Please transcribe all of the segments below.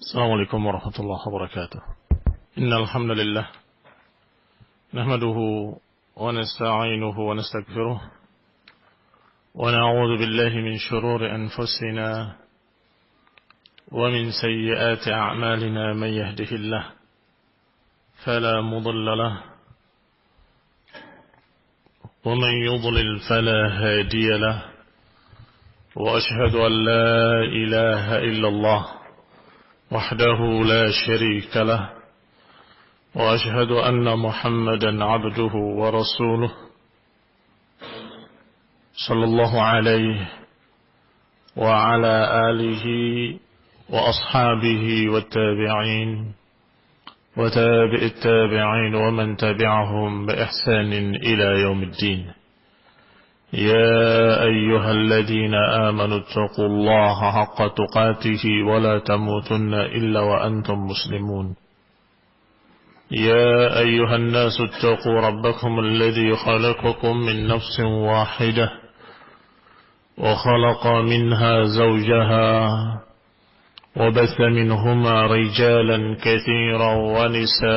السلام عليكم ورحمة الله وبركاته. إن الحمد لله نحمده ونستعينه ونستغفره ونعوذ بالله من شرور أنفسنا ومن سيئات أعمالنا. من يهده الله فلا مضل له ومن يضلل فلا هادي له، وأشهد أن لا إله إلا الله وحده لا شريك له، وأشهد أن محمدا عبده ورسوله صلى الله عليه وعلى آله وأصحابه والتابعين وتابع التابعين ومن تبعهم بإحسان إلى يوم الدين. يا أيها الذين آمنوا اتقوا الله حق تقاته ولا تموتن إلا وأنتم مسلمون. يا أيها الناس اتقوا ربكم الذي خلقكم من نفس واحدة وخلق منها زوجها وبث منهما رجالا كثيرا ونساء،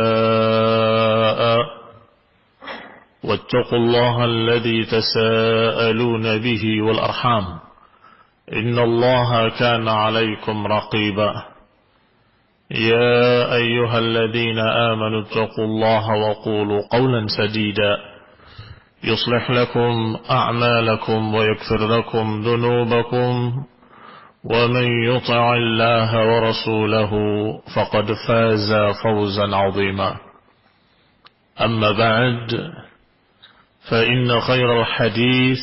واتقوا الله الذي تساءلون به والأرحام إن الله كان عليكم رقيبا. يا أيها الذين آمنوا اتقوا الله وقولوا قولا سديدا يصلح لكم أعمالكم ويغفر لكم ذنوبكم، ومن يطع الله ورسوله فقد فاز فوزا عظيما. أما بعد، فإن خير الحديث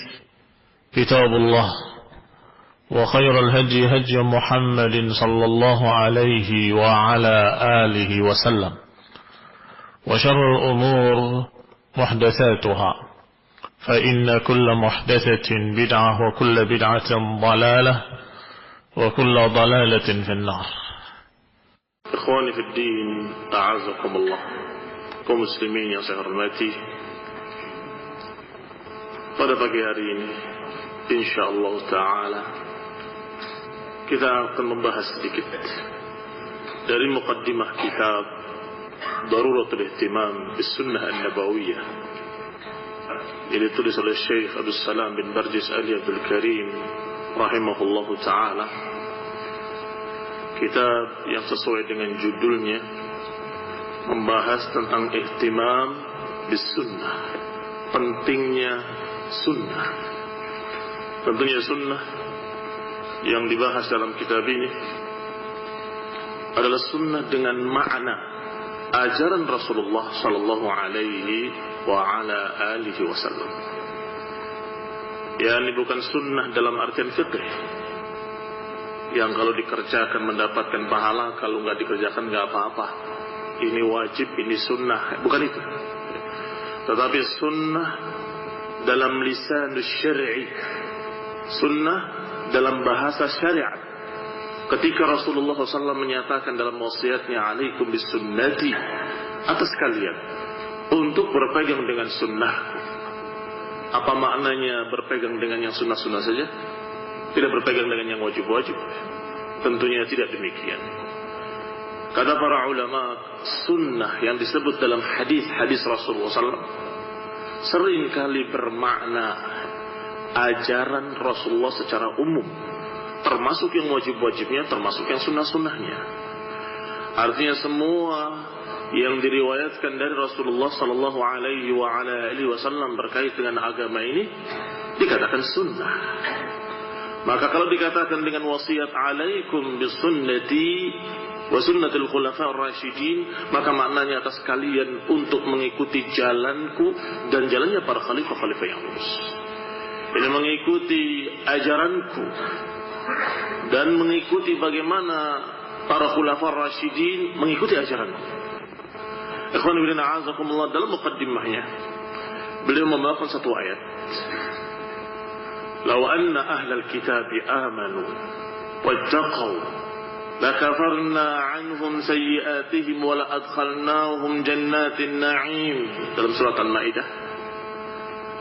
كتاب الله، وخير الهدي هدي محمد صلى الله عليه وعلى آله وسلم، وشر الأمور محدثاتها، فإن كل محدثة بدعة وكل بدعة ضلالة وكل ضلالة في النار. إخواني في الدين، أعزكم الله. kaum muslimin yang saya hormati, pada pagi hari ini insyaallah ta'ala kita akan membahas sedikit dari muqaddimah kitab Daruratul Ihtimam bis Sunnah An-Nabawiyah yang ditulis oleh Syekh Abdul Salam bin Barjis Ali Abdul Karim rahimahullahu ta'ala. Kitab yang sesuai dengan judulnya membahas tentang ihtimam bis sunnah, pentingnya sunnah. Tentunya sunnah yang dibahas dalam kitab ini adalah sunnah dengan makna ajaran Rasulullah sallallahu alaihi wa ala alihi wasallam. Yani bukan sunnah dalam artian fikih yang kalau dikerjakan mendapatkan pahala, kalau nggak dikerjakan nggak apa-apa. Ini wajib, ini sunnah, bukan itu. Tetapi sunnah dalam lisan syar'i, sunnah dalam bahasa syariat. Ketika Rasulullah SAW menyatakan dalam wasiatnya, alaikum bis sunnati, atas kalian untuk berpegang dengan sunnah. Apa maknanya berpegang dengan yang sunnah-sunnah saja? Tidak berpegang dengan yang wajib-wajib? Tentunya tidak demikian. Kata para ulama, sunnah yang disebut dalam hadis Rasulullah SAW seringkali bermakna ajaran Rasulullah secara umum, termasuk yang wajib-wajibnya, termasuk yang sunnah-sunnahnya. Artinya semua yang diriwayatkan dari Rasulullah Sallallahu Alaihi Wasallam berkait dengan agama ini dikatakan sunnah. Maka kalau dikatakan dengan wasiat alaikum bisunnati wa sunnatul khulafa ar-rasyidin, maka maknanya atas kalian untuk mengikuti jalanku dan jalannya para khalifah-khalifah yang lurus. Ini mengikuti ajaranku dan mengikuti bagaimana para khulafa ar-rasyidin mengikuti ajaranku. Ikhwan fillah, a'azakumullah, dalam muqaddimahnya beliau membawakan satu ayat. Law anna ahlal kitabi amanu wattaqaw lakafarna anhum sayyi'atihim wa la'adkhalnahum jannatin na'im. Dalam surat Al-Maidah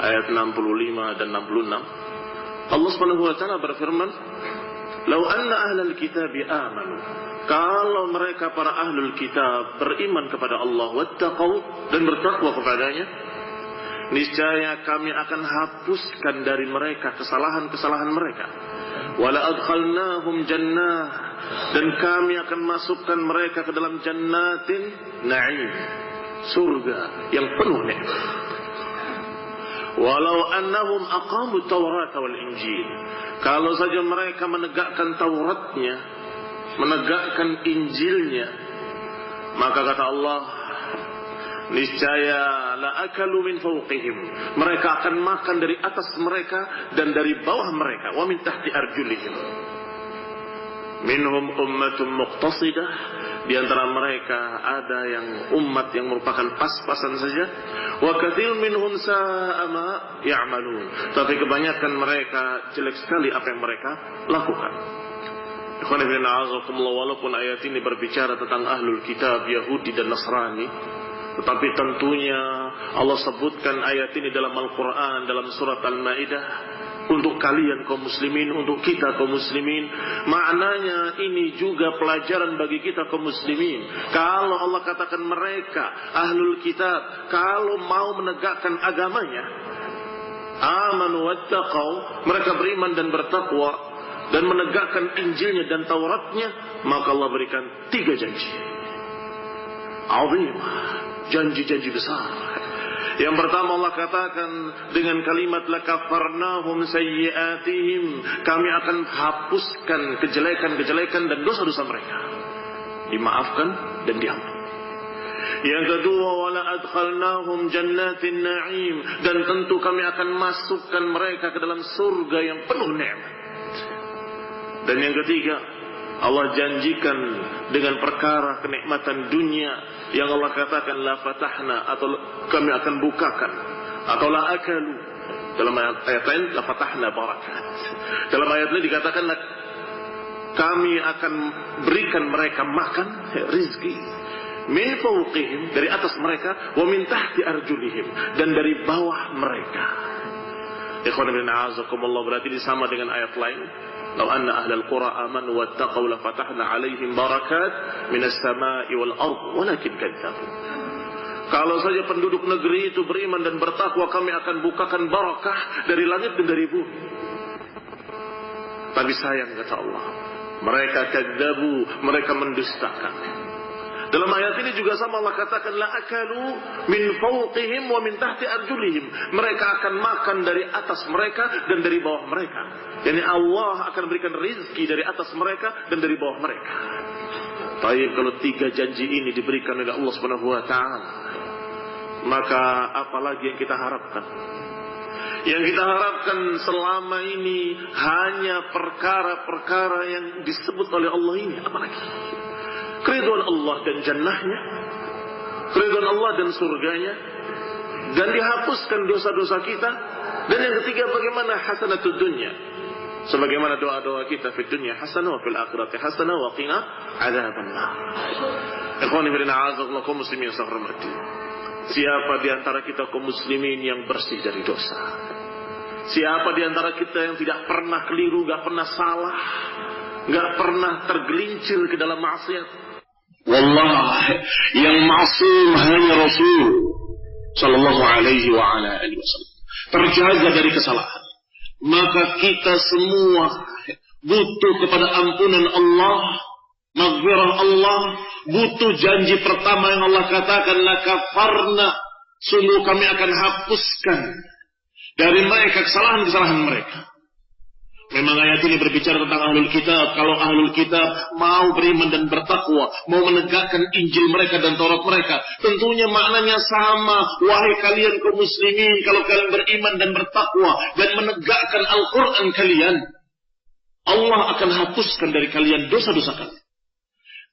ayat 65 dan 66, Allah Subhanahu wa taala berfirman, Lau anna ahlal kitabi amanu, kalau mereka para ahlul kitab beriman kepada Allah, wattaqau, dan bertakwa kepadanya, niscaya kami akan hapuskan dari mereka kesalahan-kesalahan mereka. Wala adkhalnahum jannah, dan kami akan masukkan mereka ke dalam jannatin na'im, surga yang penuh nikmat. Walau annahum aqamu Taurat wal Injil, kalau saja mereka menegakkan Tauratnya, menegakkan Injilnya, maka kata Allah, niscaya la akalu min fawqihim, mereka akan makan dari atas mereka dan dari bawah mereka, wa min tahti arjulihim. Minhum ummatun muqtasidah, di antara mereka ada yang umat yang merupakan pas-pasan saja, wa katsir minhum sa'a ma ya'malun, tapi kebanyakan mereka jelek sekali apa yang mereka lakukan. Ikhwan fillah, a'azakumullah, walaupun ayat ini berbicara tentang ahlul kitab Yahudi dan Nasrani, tetapi tentunya Allah sebutkan ayat ini dalam Al-Quran, dalam surat Al-Ma'idah, untuk kalian kaum muslimin, untuk kita kaum muslimin. Maknanya ini juga pelajaran bagi kita kaum muslimin. Kalau Allah katakan mereka ahlul kitab, kalau mau menegakkan agamanya, amanu wattaqau, mereka beriman dan bertakwa dan menegakkan Injilnya dan Tauratnya, maka Allah berikan 3 janji azim, janji-janji besar. Yang pertama Allah katakan dengan kalimat lakafarnahum sayyiatihim, kami akan hapuskan kejelekan-kejelekan dan dosa-dosa mereka, dimaafkan dan diampuni. Yang kedua, wala adkhalnahum jannatin na'im, dan tentu kami akan masukkan mereka ke dalam surga yang penuh nikmat. Dan yang ketiga, Allah janjikan dengan perkara kenikmatan dunia yang Allah katakan la fatahna, atau kami akan bukakan, atau la akalu. Dalam ayat lain la fatahna barakat. Dalam ayat ini dikatakan kami akan berikan mereka makan, rizki, min fawqihim, dari atas mereka, wa min tahti arjulihim, dan dari bawah mereka. Ikhwan ibn a'azakumullah, berarti sama dengan ayat lain. Lau anna ahlal qura amanu wattaqau la fatahna alaihim barakat minas sama'i wal ard walakin kadzabu. Kalau saja penduduk negeri itu beriman dan bertakwa, kami akan bukakan barakah dari langit dan dari bumi. Tapi sayang, kata Allah, mereka kadzabu, mereka mendustakan. Dalam ayat ini juga sama Allah katakan la akalu min fawqihim wa min tahti arjulihim, mereka akan makan dari atas mereka dan dari bawah mereka. Yani Allah akan berikan rizki dari atas mereka dan dari bawah mereka. Baik, kalau 3 janji ini diberikan oleh Allah Subhanahu wa taala, maka apalagi yang kita harapkan? Yang kita harapkan selama ini hanya perkara-perkara yang disebut oleh Allah ini, apalagi keridhaan Allah dan jannahnya, keridhaan Allah dan surganya, dan dihapuskan dosa-dosa kita. Dan yang ketiga, bagaimana hasanatud dunya, sebagaimana doa-doa kita fid dunya hasanah wa fil akhirati hasanah wa qina adzabannar. Ikhwani fillah, a'azakumullah, kaum muslimin yang saya hormati, siapa di antara kita kaum muslimin yang bersih dari dosa? Siapa di antara kita yang tidak pernah keliru, enggak pernah salah, enggak pernah tergelincir ke dalam maksiat? Wallah, yang ma'sum hanya Rasul sallallahu alaihi wa ala alihi wasallam, terjaga dari kesalahan. Maka kita semua butuh kepada ampunan Allah, maghfirah Allah, butuh janji pertama yang Allah katakan lakafarna, sungguh kami akan hapuskan dari mereka kesalahan-kesalahan mereka. Memang ayat ini berbicara tentang ahlul kitab. Kalau ahlul kitab mau beriman dan bertakwa, mau menegakkan Injil mereka dan Taurat mereka, tentunya maknanya sama. Wahai kalian kaum muslimin, kalau kalian beriman dan bertakwa dan menegakkan Al-Quran kalian, Allah akan hapuskan dari kalian dosa-dosa kalian.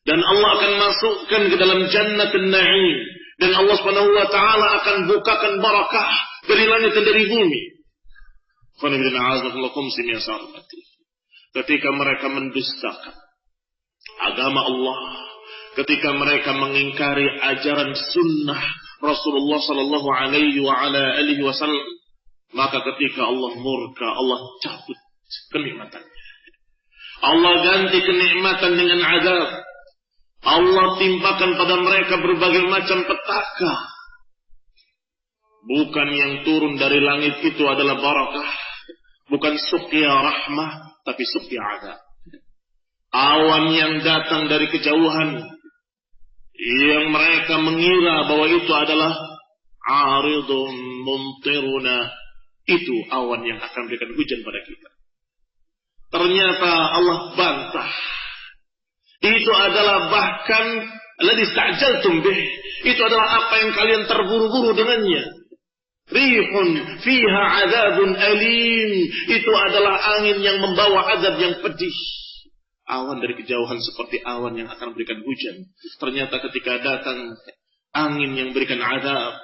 Dan Allah akan masukkan ke dalam jannatin na'im. Dan Allah Subhanahu wa taala akan bukakan barakah dari langit dan dari bumi. Ketika mereka mendustakan agama Allah, ketika mereka mengingkari ajaran sunnah Rasulullah sallallahu alaihi wa ala alihi wasallam, maka ketika Allah murka, Allah cabut kenikmatannya. Allah ganti kenikmatan dengan azab. Allah timpakan pada mereka berbagai macam petaka. Bukan yang turun dari langit itu adalah barakah. Bukan suqya rahmah, tapi suqya azab. Awan yang datang dari kejauhan, yang mereka mengira bahwa itu adalah aridun mumtiruna, itu awan yang akan memberikan hujan pada kita. Ternyata Allah bantah. Itu adalah bahkan alladzi ista'jaltum bih. Itu adalah apa yang kalian terburu-buru dengannya. Rihun fiha adzabun alim. Itu adalah angin yang membawa azab yang pedih. Awan dari kejauhan seperti awan yang akan memberikan hujan. Ternyata ketika datang angin yang memberikan azab,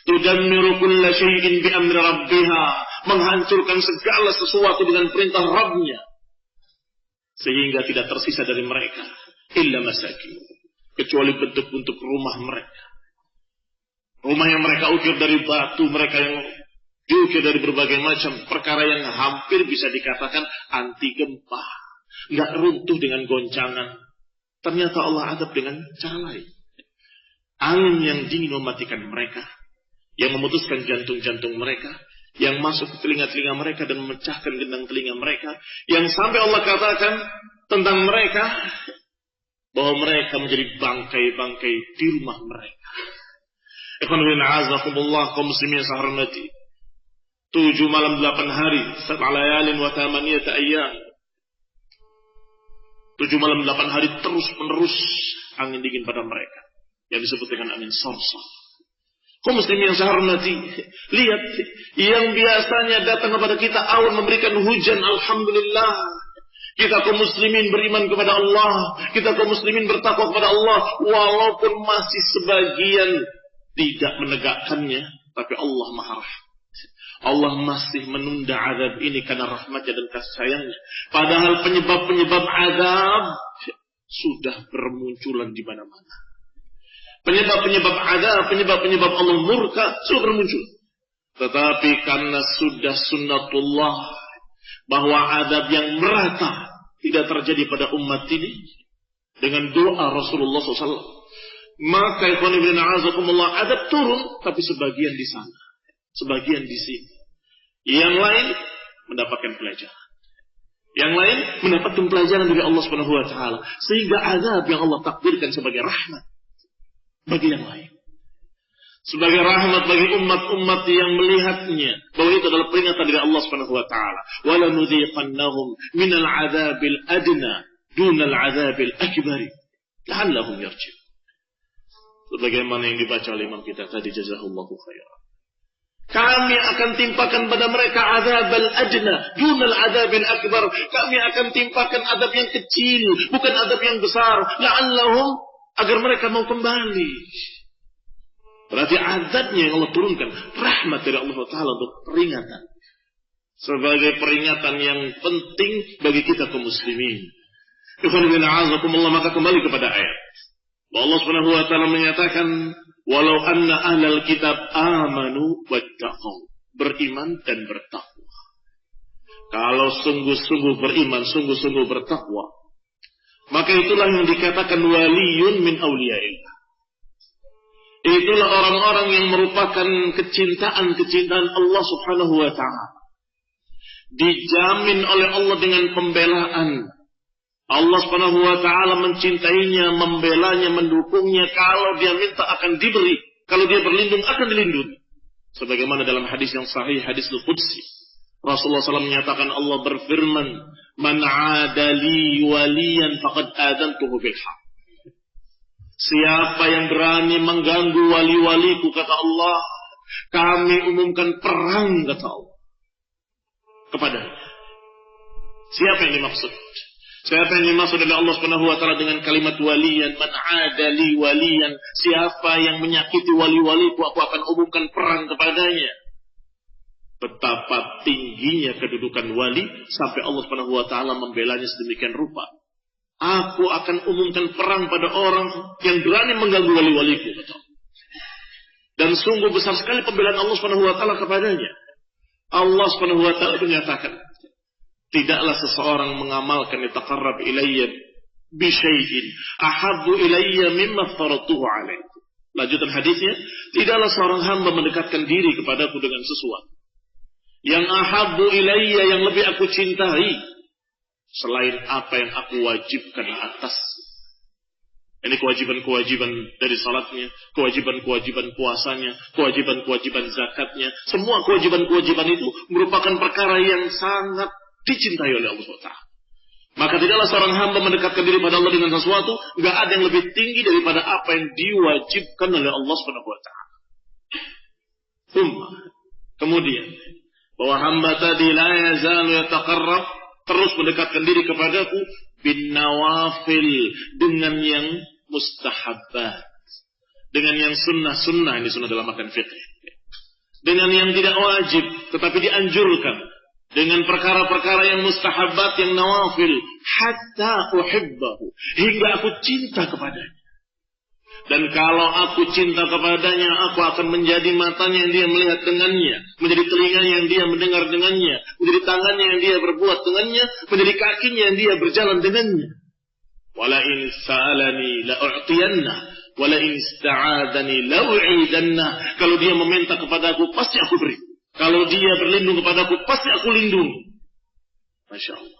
tudammiru kulla syai'in bi amri rabbiha, menghancurkan segala sesuatu dengan perintah Rabbnya, sehingga tidak tersisa dari mereka illa masakin, kecuali bentuk-bentuk rumah mereka. Rumah yang mereka ukir dari batu, mereka yang diukir dari berbagai macam perkara yang hampir bisa dikatakan anti gempa, nggak runtuh dengan goncangan. Ternyata Allah adab dengan cara lain. Angin yang dingin mematikan mereka, yang memutuskan jantung-jantung mereka, yang masuk ke telinga-telinga mereka dan memecahkan gendang telinga mereka, yang sampai Allah katakan tentang mereka bahwa mereka menjadi bangkai-bangkai di rumah mereka. Ikhwan bin a'azakumullah, kaum muslimin sahormati, 7 malam 8 hari, 7 layalin wa 8 ayyam, 7 malam 8 hari terus menerus angin dingin pada mereka, yang disebut dengan angin sarsar. Kaum muslimin yang saya hormati, lihat, yang biasanya datang kepada kita awan memberikan hujan, alhamdulillah. Kita kaum muslimin beriman kepada Allah, kita kaum muslimin bertakwa kepada Allah, walaupun masih sebagian tidak menegakkannya, tapi Allah Maha Rahman. Allah masih menunda azab ini karena rahmatnya dan kasih sayangnya. Padahal penyebab-penyebab azab sudah bermunculan di mana-mana. Penyebab-penyebab azab, penyebab-penyebab Allah murka sudah bermuncul. Tetapi karena sudah sunnatullah bahwa azab yang merata tidak terjadi pada umat ini dengan doa Rasulullah SAW, maka ikhwan ibn a'azakumullah azab turun, tapi sebagian di sana, sebagian di sini. Yang lain mendapatkan pelajaran. Yang lain mendapatkan pelajaran dari Allah Subhanahu wa taala, sehingga azab yang Allah takdirkan sebagai rahmat bagi yang lain, sebagai rahmat bagi umat-umat yang melihatnya bahwa itu adalah peringatan dari Allah Subhanahu wa taala. Wala nudhiqannahum minal 'adzabil adna dunal 'adzabil akbar la'allahum yarji'un. Sebagaimana yang dibaca oleh imam kita tadi, jazahullahu khairan. Kami akan timpakan pada mereka azabal adna dunal 'adzabil akbar. Kami akan timpakan azab yang kecil, bukan azab yang besar, la'allahum, agar mereka mau kembali. Berarti azabnya yang Allah turunkan rahmat dari Allah Ta'ala untuk peringatan, sebagai peringatan yang penting bagi kita kaum muslimin. Ikhwan bin a'azakumullah, maka kembali kepada ayat Allah Subhanahu wa taala menyatakan, walau anna ahlal kitab amanu wattaqau, beriman dan bertakwa. Kalau sungguh-sungguh beriman, sungguh-sungguh bertakwa, maka itulah yang dikatakan waliyun min awliyaillah. Itulah orang-orang yang merupakan kecintaan Allah Subhanahu wa ta'ala. Dijamin oleh Allah dengan pembelaan. Allah Subhanahu wa ta'ala mencintainya, membelanya, mendukungnya. Kalau dia minta akan diberi, kalau dia berlindung akan dilindungi. Sebagaimana dalam hadis yang sahih, hadis Al-Qudsi, Rasulullah SAW menyatakan, Allah berfirman, man 'adali waliyan faqad adantuhu bil haq. Siapa yang berani mengganggu wali-waliku, kata Allah, kami umumkan perang, kata Allah, kepadanya. Siapa yang dimaksud? Siapa yang dimaksud oleh Allah Subhanahu wa taala dengan kalimat waliyan? Man 'adali waliyan. Siapa yang menyakiti wali-waliku, aku akan umumkan perang kepadanya. Betapa tingginya kedudukan wali sampai Allah Subhanahu wa taala membelanya sedemikian rupa. Aku akan umumkan perang pada orang yang berani mengganggu wali-waliku. Dan sungguh besar sekali pembelaan Allah Subhanahu wa taala kepadanya. Allah Subhanahu wa taala menyatakan, Tidaklah seseorang mengamalkan yataqarrab ilayya bi syai'in ahabbu ilayya mimma faratuhu alaihi. Lanjutan hadisnya, tidaklah seorang hamba mendekatkan diri kepadaku dengan sesuatu yang ahabbu ilayya, yang lebih aku cintai selain apa yang aku wajibkan atas. Ini kewajiban-kewajiban dari salatnya, kewajiban-kewajiban puasanya, kewajiban-kewajiban zakatnya. Semua kewajiban-kewajiban itu merupakan perkara yang sangat dicintai oleh Allah SWT. Maka tidaklah seorang hamba mendekatkan diri pada Allah dengan sesuatu, enggak ada yang lebih tinggi daripada apa yang diwajibkan oleh Allah SWT. Kemudian, bahwa hamba tadi la yazalu yataqarrab, terus mendekatkan diri kepadaku bin nawafil, dengan yang mustahabbat, dengan yang sunnah-sunnah, ini sunnah dalam makan fikih, dengan yang tidak wajib tetapi dianjurkan, dengan perkara-perkara yang mustahabbat, yang nawafil, hatta uhibbahu, hingga aku cinta kepadanya. Dan kalau aku cinta kepadanya, aku akan menjadi matanya yang dia melihat dengannya, menjadi telinganya yang dia mendengar dengannya, menjadi tangannya yang dia berbuat dengannya, menjadi kakinya yang dia berjalan dengannya. Wala in sa'alani la'u'tiyanna, wala in ista'adani la'u'idanna. Kalau dia meminta kepadaku, pasti aku beri. Kalau dia berlindung kepadaku, pasti aku lindungi. Masya Allah.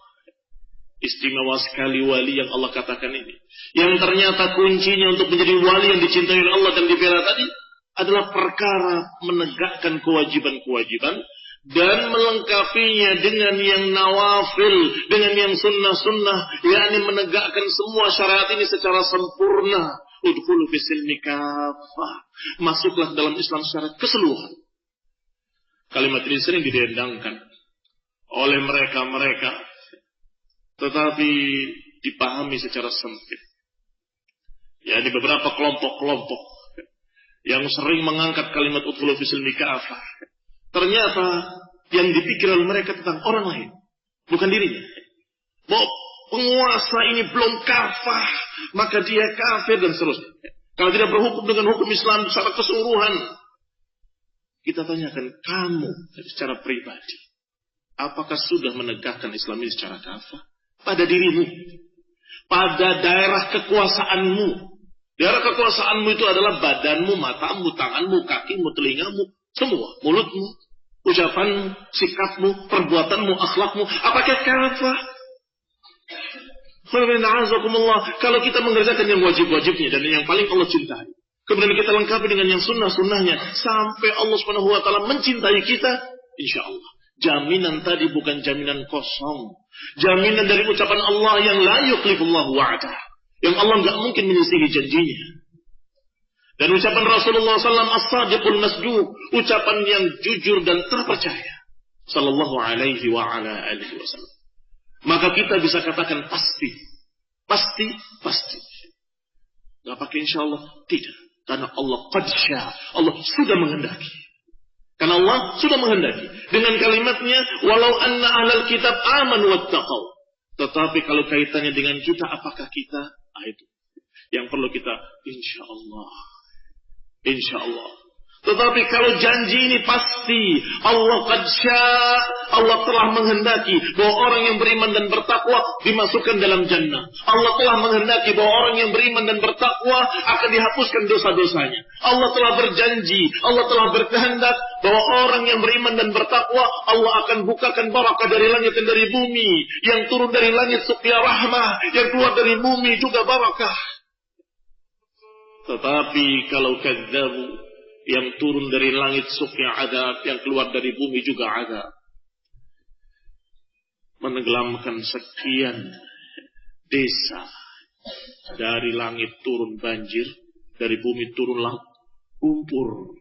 Istimewa sekali wali yang Allah katakan ini. Yang ternyata kuncinya untuk menjadi wali yang dicintai oleh Allah dan dibela tadi adalah perkara menegakkan kewajiban-kewajiban dan melengkapinya dengan yang nawafil, dengan yang sunnah-sunnah, yakni menegakkan semua syariat ini secara sempurna. Udkhulu fis-silmi kafah. Masuklah dalam Islam secara keseluruhan. Kalimat ini sering didendangkan oleh mereka-mereka, tetapi dipahami secara sempit. Ya, di beberapa kelompok-kelompok yang sering mengangkat kalimat udkhulu fis-silmi kafah. Ternyata yang dipikir oleh mereka tentang orang lain, bukan dirinya. Bahwa penguasa ini belum kafah, maka dia kafir dan seterusnya. Kalau tidak berhukum dengan hukum Islam secara keseluruhan. Kita tanyakan kamu secara pribadi, apakah sudah menegakkan Islam ini secara kafah? Pada dirimu, pada daerah kekuasaanmu. Daerah kekuasaanmu itu adalah badanmu, matamu, tanganmu, kakimu, telingamu, semua, mulutmu, ucapanmu, sikapmu, perbuatanmu, akhlakmu. Apakah kafah? Kalau kita mengerjakan yang wajib-wajibnya dan yang paling Allah cintai, kemudian kita lengkapi dengan yang sunnah-sunnahnya, sampai Allah SWT mencintai kita, insya Allah. Jaminan tadi bukan jaminan kosong. Jaminan dari ucapan Allah yang la yukhlifullahu wa'dah. Yang Allah enggak mungkin menyisihi janjinya. Dan ucapan Rasulullah SAW as-sadiqul masduq, ucapan yang jujur dan terpercaya. Sallallahu alaihi wa ala alihi wasallam. Maka kita bisa katakan pasti. Pasti, pasti. Enggak pakai insyaallah, tidak. Karena Allah qad syaa, Allah sudah menghendaki. Karena Allah sudah menghendaki. Dengan kalimatnya, walau anna ahlal kitab amanu wattaqau. Tetapi kalau kaitannya dengan kita, apakah kita? Itu yang perlu kita, insya Allah. Insya Allah. Tetapi kalau janji ini pasti, Allah qad syaa, Allah telah menghendaki bahwa orang yang beriman dan bertakwa dimasukkan dalam jannah. Allah telah menghendaki bahwa orang yang beriman dan bertakwa akan dihapuskan dosa-dosanya. Allah telah berjanji, Allah telah berkehendak bahwa orang yang beriman dan bertakwa, Allah akan bukakan barakah dari langit dan dari bumi. Yang turun dari langit suqya rahmah, yang keluar dari bumi juga barakah. Tetapi kalau kadzabu, yang turun dari langit suqya adab, yang keluar dari bumi juga adab. Menenggelamkan sekian desa. Dari langit turun banjir, dari bumi turun lumpur.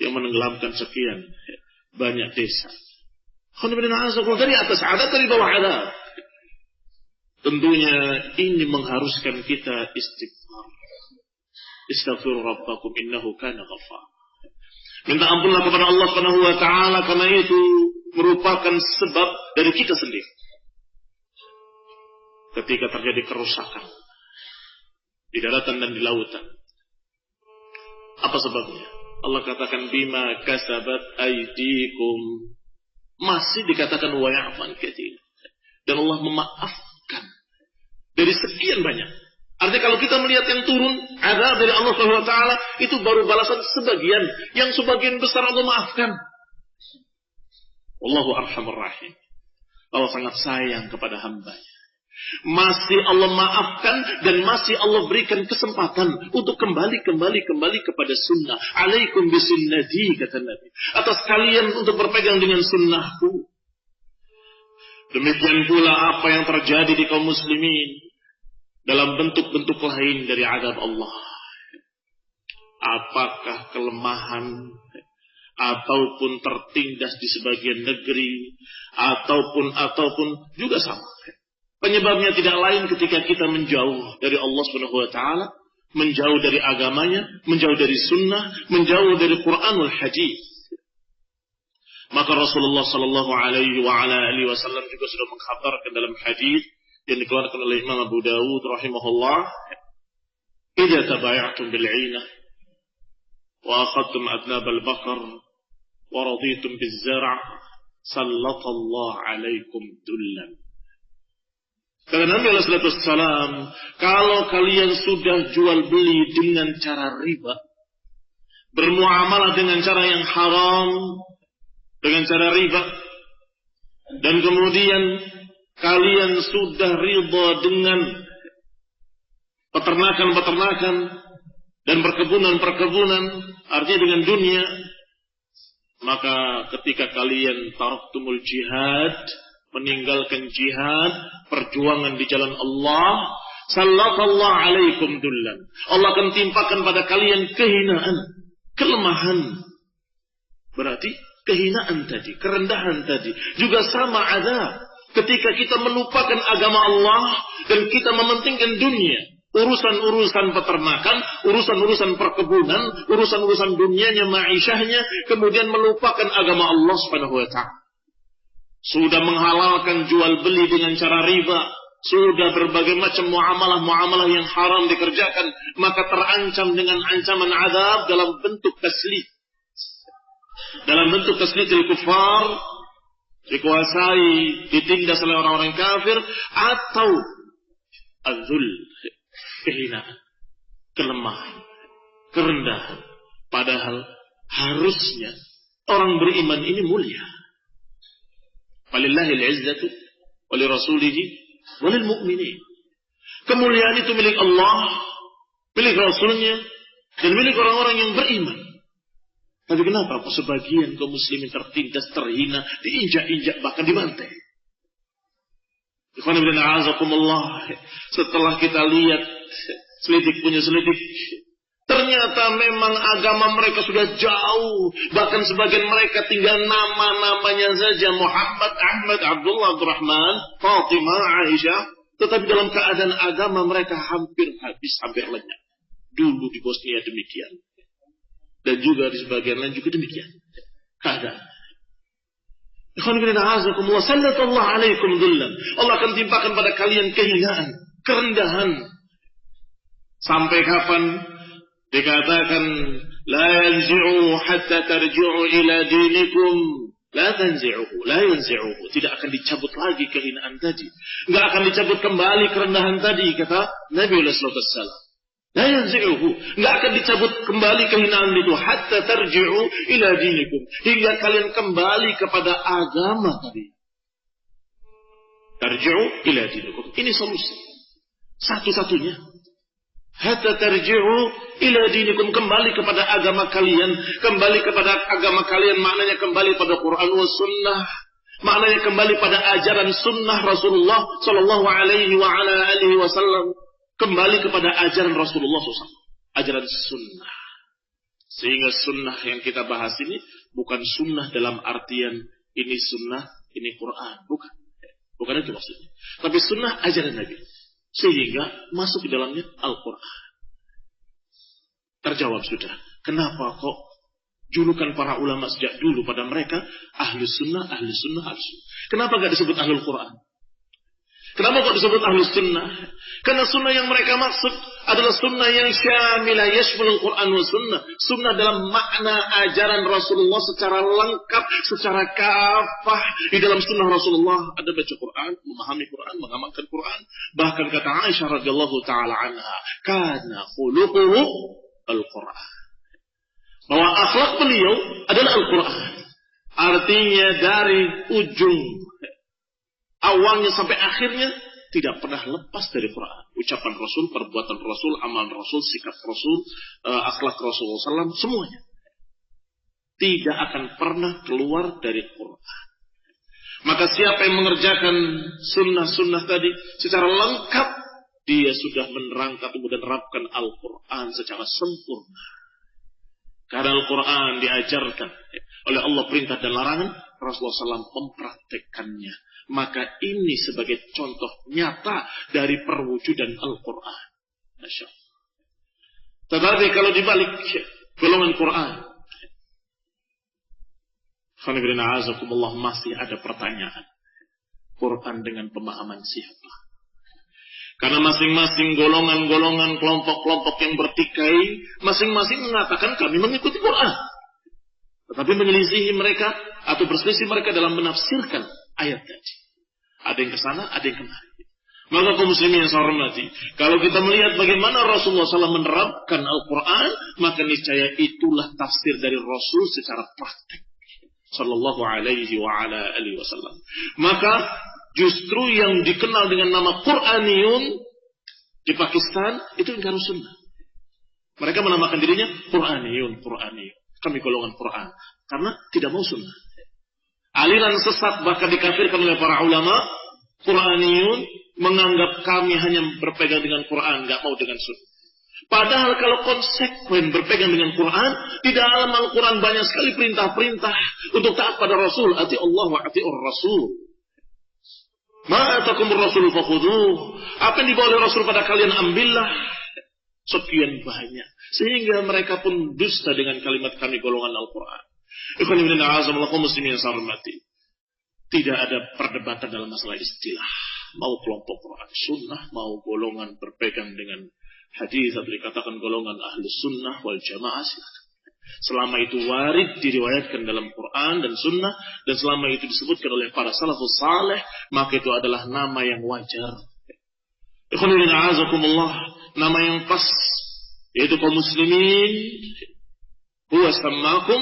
Yang menenggelamkan sekian banyak desa. Dari atas adab, dari bawah adab. Tentunya ini mengharuskan kita istighfar. Istaghfiru rabbakum innahu kana ghaffar. Minta ampunlah kepada Allah Subhanahu wa taala, karena itu merupakan sebab dari kita sendiri. Ketika terjadi kerusakan di daratan dan di lautan, apa sebabnya? Allah katakan bima kasabat aydikum. Masih dikatakan wa ya'fan katsir. Dan Allah memaafkan dari sekian banyak. Artinya kalau kita melihat yang turun azab dari Allah SWT, itu baru balasan sebagian. Yang sebagian besar Allah maafkan. Wallahu arhamur rahim. Allah sangat sayang kepada hambanya. Masih Allah maafkan dan masih Allah berikan kesempatan untuk kembali kepada sunnah. Alaikum bisunnati, kata Nabi. Atas kalian untuk berpegang dengan sunnahku. Demikian pula apa yang terjadi di kaum muslimin dalam bentuk-bentuk lain dari azab Allah. Apakah kelemahan ataupun tertindas di sebagian negeri ataupun juga sama. Penyebabnya tidak lain ketika kita menjauh dari Allah Subhanahu wa taala, menjauh dari agamanya, menjauh dari sunnah, menjauh dari Quranul Hadis. Maka Rasulullah sallallahu alaihi wasallam juga sudah mengkhabarkan dalam hadis yang dikeluarkan oleh Imam Abu Dawud rahimahullah, "Idza tabaya'tum bil 'ainah wa akhadtum adnab al-baqar wa raditum biz-zar' sallallahu alaikum dullan." Kata Nabi SAW, kalau kalian sudah jual beli dengan cara riba, bermuamalah dengan cara yang haram, dengan cara riba, dan kemudian kalian sudah ridha dengan peternakan dan perkebunan, artinya dengan dunia, maka ketika kalian taraktumul jihad, meninggalkan jihad, perjuangan di jalan Allah, sallallahu alaikum dullan. Allah akan timpakan pada kalian kehinaan, kelemahan. Berarti kehinaan tadi, kerendahan tadi, juga sama ada ketika kita melupakan agama Allah dan kita mementingkan dunia. Urusan-urusan peternakan, urusan-urusan perkebunan, urusan-urusan dunianya, ma'isyahnya, kemudian melupakan agama Allah Subhanahu wa ta'ala. Sudah menghalalkan jual beli dengan cara riba, sudah berbagai macam muamalah yang haram dikerjakan, maka terancam dengan ancaman azab dalam bentuk taslit. Dalam bentuk taslitil kufar, dikuasai, ditindas oleh orang-orang kafir, atau azul, kehinaan, kelemahan, kerendahan. Padahal harusnya orang beriman ini mulia. Walillahil izzatu walirasulihi walil mu'minin. Kemuliaan itu milik Allah, milik Rasulnya, dan milik orang-orang yang beriman. Tapi kenapa sebagian kaum muslimin tertindas, terhina, diinjak-injak, bahkan dibantai? Ikhwan fillah a'azakumullah. Setelah kita lihat selidik punya selidik, ternyata memang agama mereka sudah jauh. Bahkan sebagian mereka tinggal nama-namanya saja. Muhammad, Ahmad, Abdullah, Abdurrahman, Fatimah, Aisyah. Tetapi dalam keadaan agama mereka hampir habis, hampir lenyap. Dulu di Bosnia demikian. Dan juga di sebagian lain juga demikian keadaan. Sallallahu alaikum dhullan. Allah akan timpakan pada kalian kehinaan, kerendahan. Sampai kapan? Dikatakan la yanzi'u hatta tarji'u ila dinikum. La tanzi'uhu, la yanzi'uhu. Tidak akan dicabut lagi kehinaan tadi. Enggak akan dicabut kembali kerendahan tadi, kata Nabi sallallahu alaihi wasallam. La yanzi'uhu, enggak akan dicabut kembali kehinaan itu hatta tarji'u ila dinikum, hingga kalian kembali kepada agama tadi. Tarji'u ila dinikum. Ini solusi satu-satunya. Hatta tarji'u ila dinikum, kembali kepada agama kalian. Kembali kepada agama kalian maknanya kembali pada Quran wa sunnah. Maknanya kembali pada ajaran sunnah Rasulullah sallallahu alaihi wa ala alihi wasallam. Kembali kepada ajaran Rasulullah SAW. Ajaran sunnah. Sehingga sunnah yang kita bahas ini bukan sunnah dalam artian ini sunnah, ini Quran. Bukan. Bukan itu maksudnya. Tapi sunnah ajaran Nabi. Sehingga masuk di dalamnya Al-Quran. Terjawab sudah. Kenapa kok julukan para ulama sejak dulu pada mereka ahlus sunnah, ahlus sunnah, ahlus sunnah. Kenapa gak disebut ahlul Quran? Kenapa kok disebut ahlus sunnah? Karena sunnah yang mereka maksud adalah sunnah yang syamilah yashmulul Quran wa sunnah. Sunnah dalam makna ajaran Rasulullah secara lengkap, secara kafah. Di dalam sunnah Rasulullah ada baca Quran, memahami Quran, mengamalkan Quran. Bahkan kata Aisyah radhiyallahu taala anha, kana khuluquhu al-Quran. Bahwa akhlak beliau adalah Al-Quran. Artinya dari ujung awalnya sampai akhirnya tidak pernah lepas dari Quran. Ucapan Rasul, perbuatan Rasul, amalan Rasul, sikap Rasul, akhlak Rasulullah SAW, semuanya tidak akan pernah keluar dari Quran. Maka siapa yang mengerjakan sunnah-sunnah tadi secara lengkap, dia sudah menerangkan dan menerapkan Al-Quran secara sempurna. Karena Al-Quran diajarkan oleh Allah perintah dan larangan, Rasulullah SAW mempraktekannya. Maka ini sebagai contoh nyata dari perwujudan Al-Quran. Masya Allah. Tetapi kalau dibalik golongan Quran, masih ada pertanyaan. Quran dengan pemahaman siapa? Karena masing-masing golongan-golongan, kelompok-kelompok yang bertikai, masing-masing mengatakan kami mengikuti Quran. Tetapi menyelisihi mereka atau berselisih mereka dalam menafsirkan ayat tadi. Ada yang kesana, ada yang kemari. Maka kaum muslimin yang saya hormati, kalau kita melihat bagaimana Rasulullah SAW menerapkan Al-Quran, maka niscaya itulah tafsir dari Rasul secara praktik. Sallallahu alaihi wa ala alihi wasallam. Maka justru yang dikenal dengan nama Quraniyun di Pakistan itu ingkar sunnah. Mereka menamakan dirinya Quraniyun. Kami golongan Quran karena tidak mau sunnah. Aliran sesat bahkan dikafirkan oleh para ulama. Quraniyun menganggap kami hanya berpegang dengan Quran, nggak mau dengan sunnah. Padahal kalau konsekuen berpegang dengan Quran, di dalam Al-Quran banyak sekali perintah-perintah untuk taat pada Rasul. Ati Allah wa ati'ur Rasul. Ma'atakumur Rasul fakhuduh. Apa yang dibawa oleh Rasul pada kalian ambillah. Sekian banyak. Sehingga mereka pun dusta dengan kalimat kami golongan Al-Quran. Ikhwan ibn a'azamallahu muslimin sarmati. Tidak ada perdebatan dalam masalah istilah. Mau kelompok Quran sunnah, mau golongan berpegang dengan hadis atau dikatakan golongan ahli sunnah wal jamaah. Selama itu warid diriwayatkan dalam Quran dan sunnah, dan selama itu disebutkan oleh para salafus saleh, maka itu adalah nama yang wajar. Ikhwan ibn a'azakumullah, nama yang pas, yaitu kaum muslimin. Huwa sammakum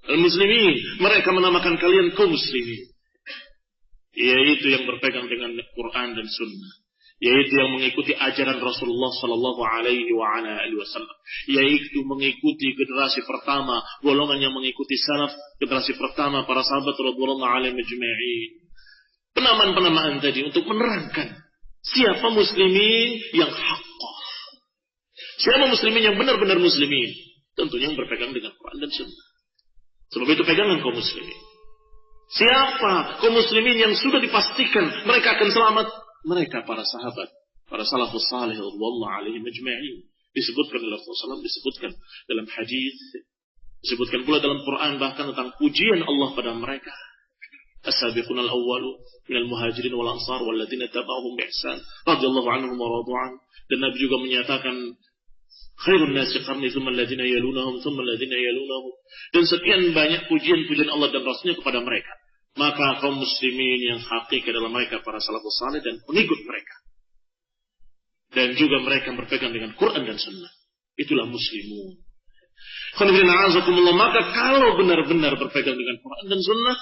al-muslimin. Mereka menamakan kalian kaum muslimin. Yaitu yang berpegang dengan Quran dan sunnah. Yaitu yang mengikuti ajaran Rasulullah sallallahu alaihi wa ala alihi wasallam. Yaitu mengikuti generasi pertama, golongan yang mengikuti salaf, generasi pertama para sahabat radhiyallahu alaihim ajma'in. Penamaan-penamaan tadi untuk menerangkan siapa muslimin yang haqqah. Siapa muslimin yang benar-benar muslimin? Tentunya yang berpegang dengan Quran dan sunnah. Sebab itu pegangan kaum muslimin. Siapa kaum muslimin yang sudah dipastikan mereka akan selamat? Mereka para sahabat, para salafus salih radhiyallahu alaihim ajma'in. Disebutkan oleh Rasulullah SAW, disebutkan dalam hadis, disebutkan pula dalam Quran bahkan tentang pujian Allah pada mereka. As-sabiqun al-awwalu minal muhajirin wal ansar walladzina tabauhum bi ihsan radhiyallahu anhum wa radu an. Dan Nabi juga menyatakan khairun nasi qarni thumma alladzina yalunahum thumma alladzina yalunahum. Dan sekian banyak pujian-pujian Allah dan Rasulnya kepada mereka. Maka kaum muslimin yang hakiki adalah mereka para salafus saleh dan pengikut mereka. Dan juga mereka yang berpegang dengan Quran dan sunnah. Itulah muslimun. Maka kalau benar-benar berpegang dengan Quran dan sunnah,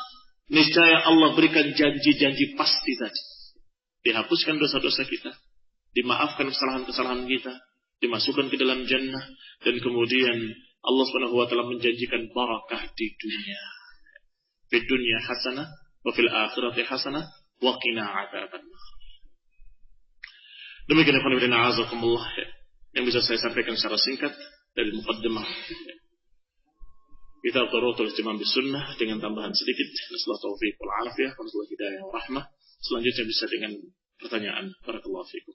niscaya Allah berikan janji-janji pasti tadi. Dihapuskan dosa-dosa kita, dimaafkan kesalahan-kesalahan kita, dimasukkan ke dalam jannah, dan kemudian Allah SWT menjanjikan barakah di dunia. Di dunia hasanah, wa fil akhirati hasanah, wa qina adzabannar. Demikian ikhwan fillah azakumullah yang bisa saya sampaikan secara singkat dari muqaddimah kitab Tharutul Ihtimam bis Sunnah dengan tambahan sedikit. Nasallahu taufiq wal afiyah, wa nasallahu hidayah wa rahmah. Selanjutnya bisa dengan pertanyaan. Barakallahu fikum.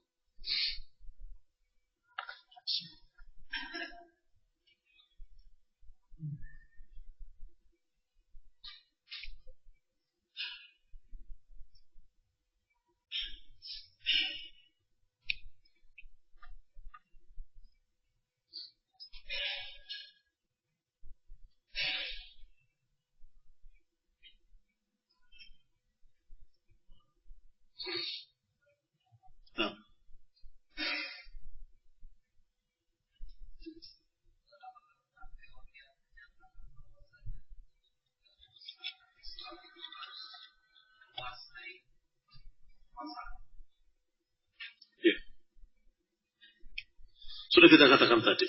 Sudah kita katakan tadi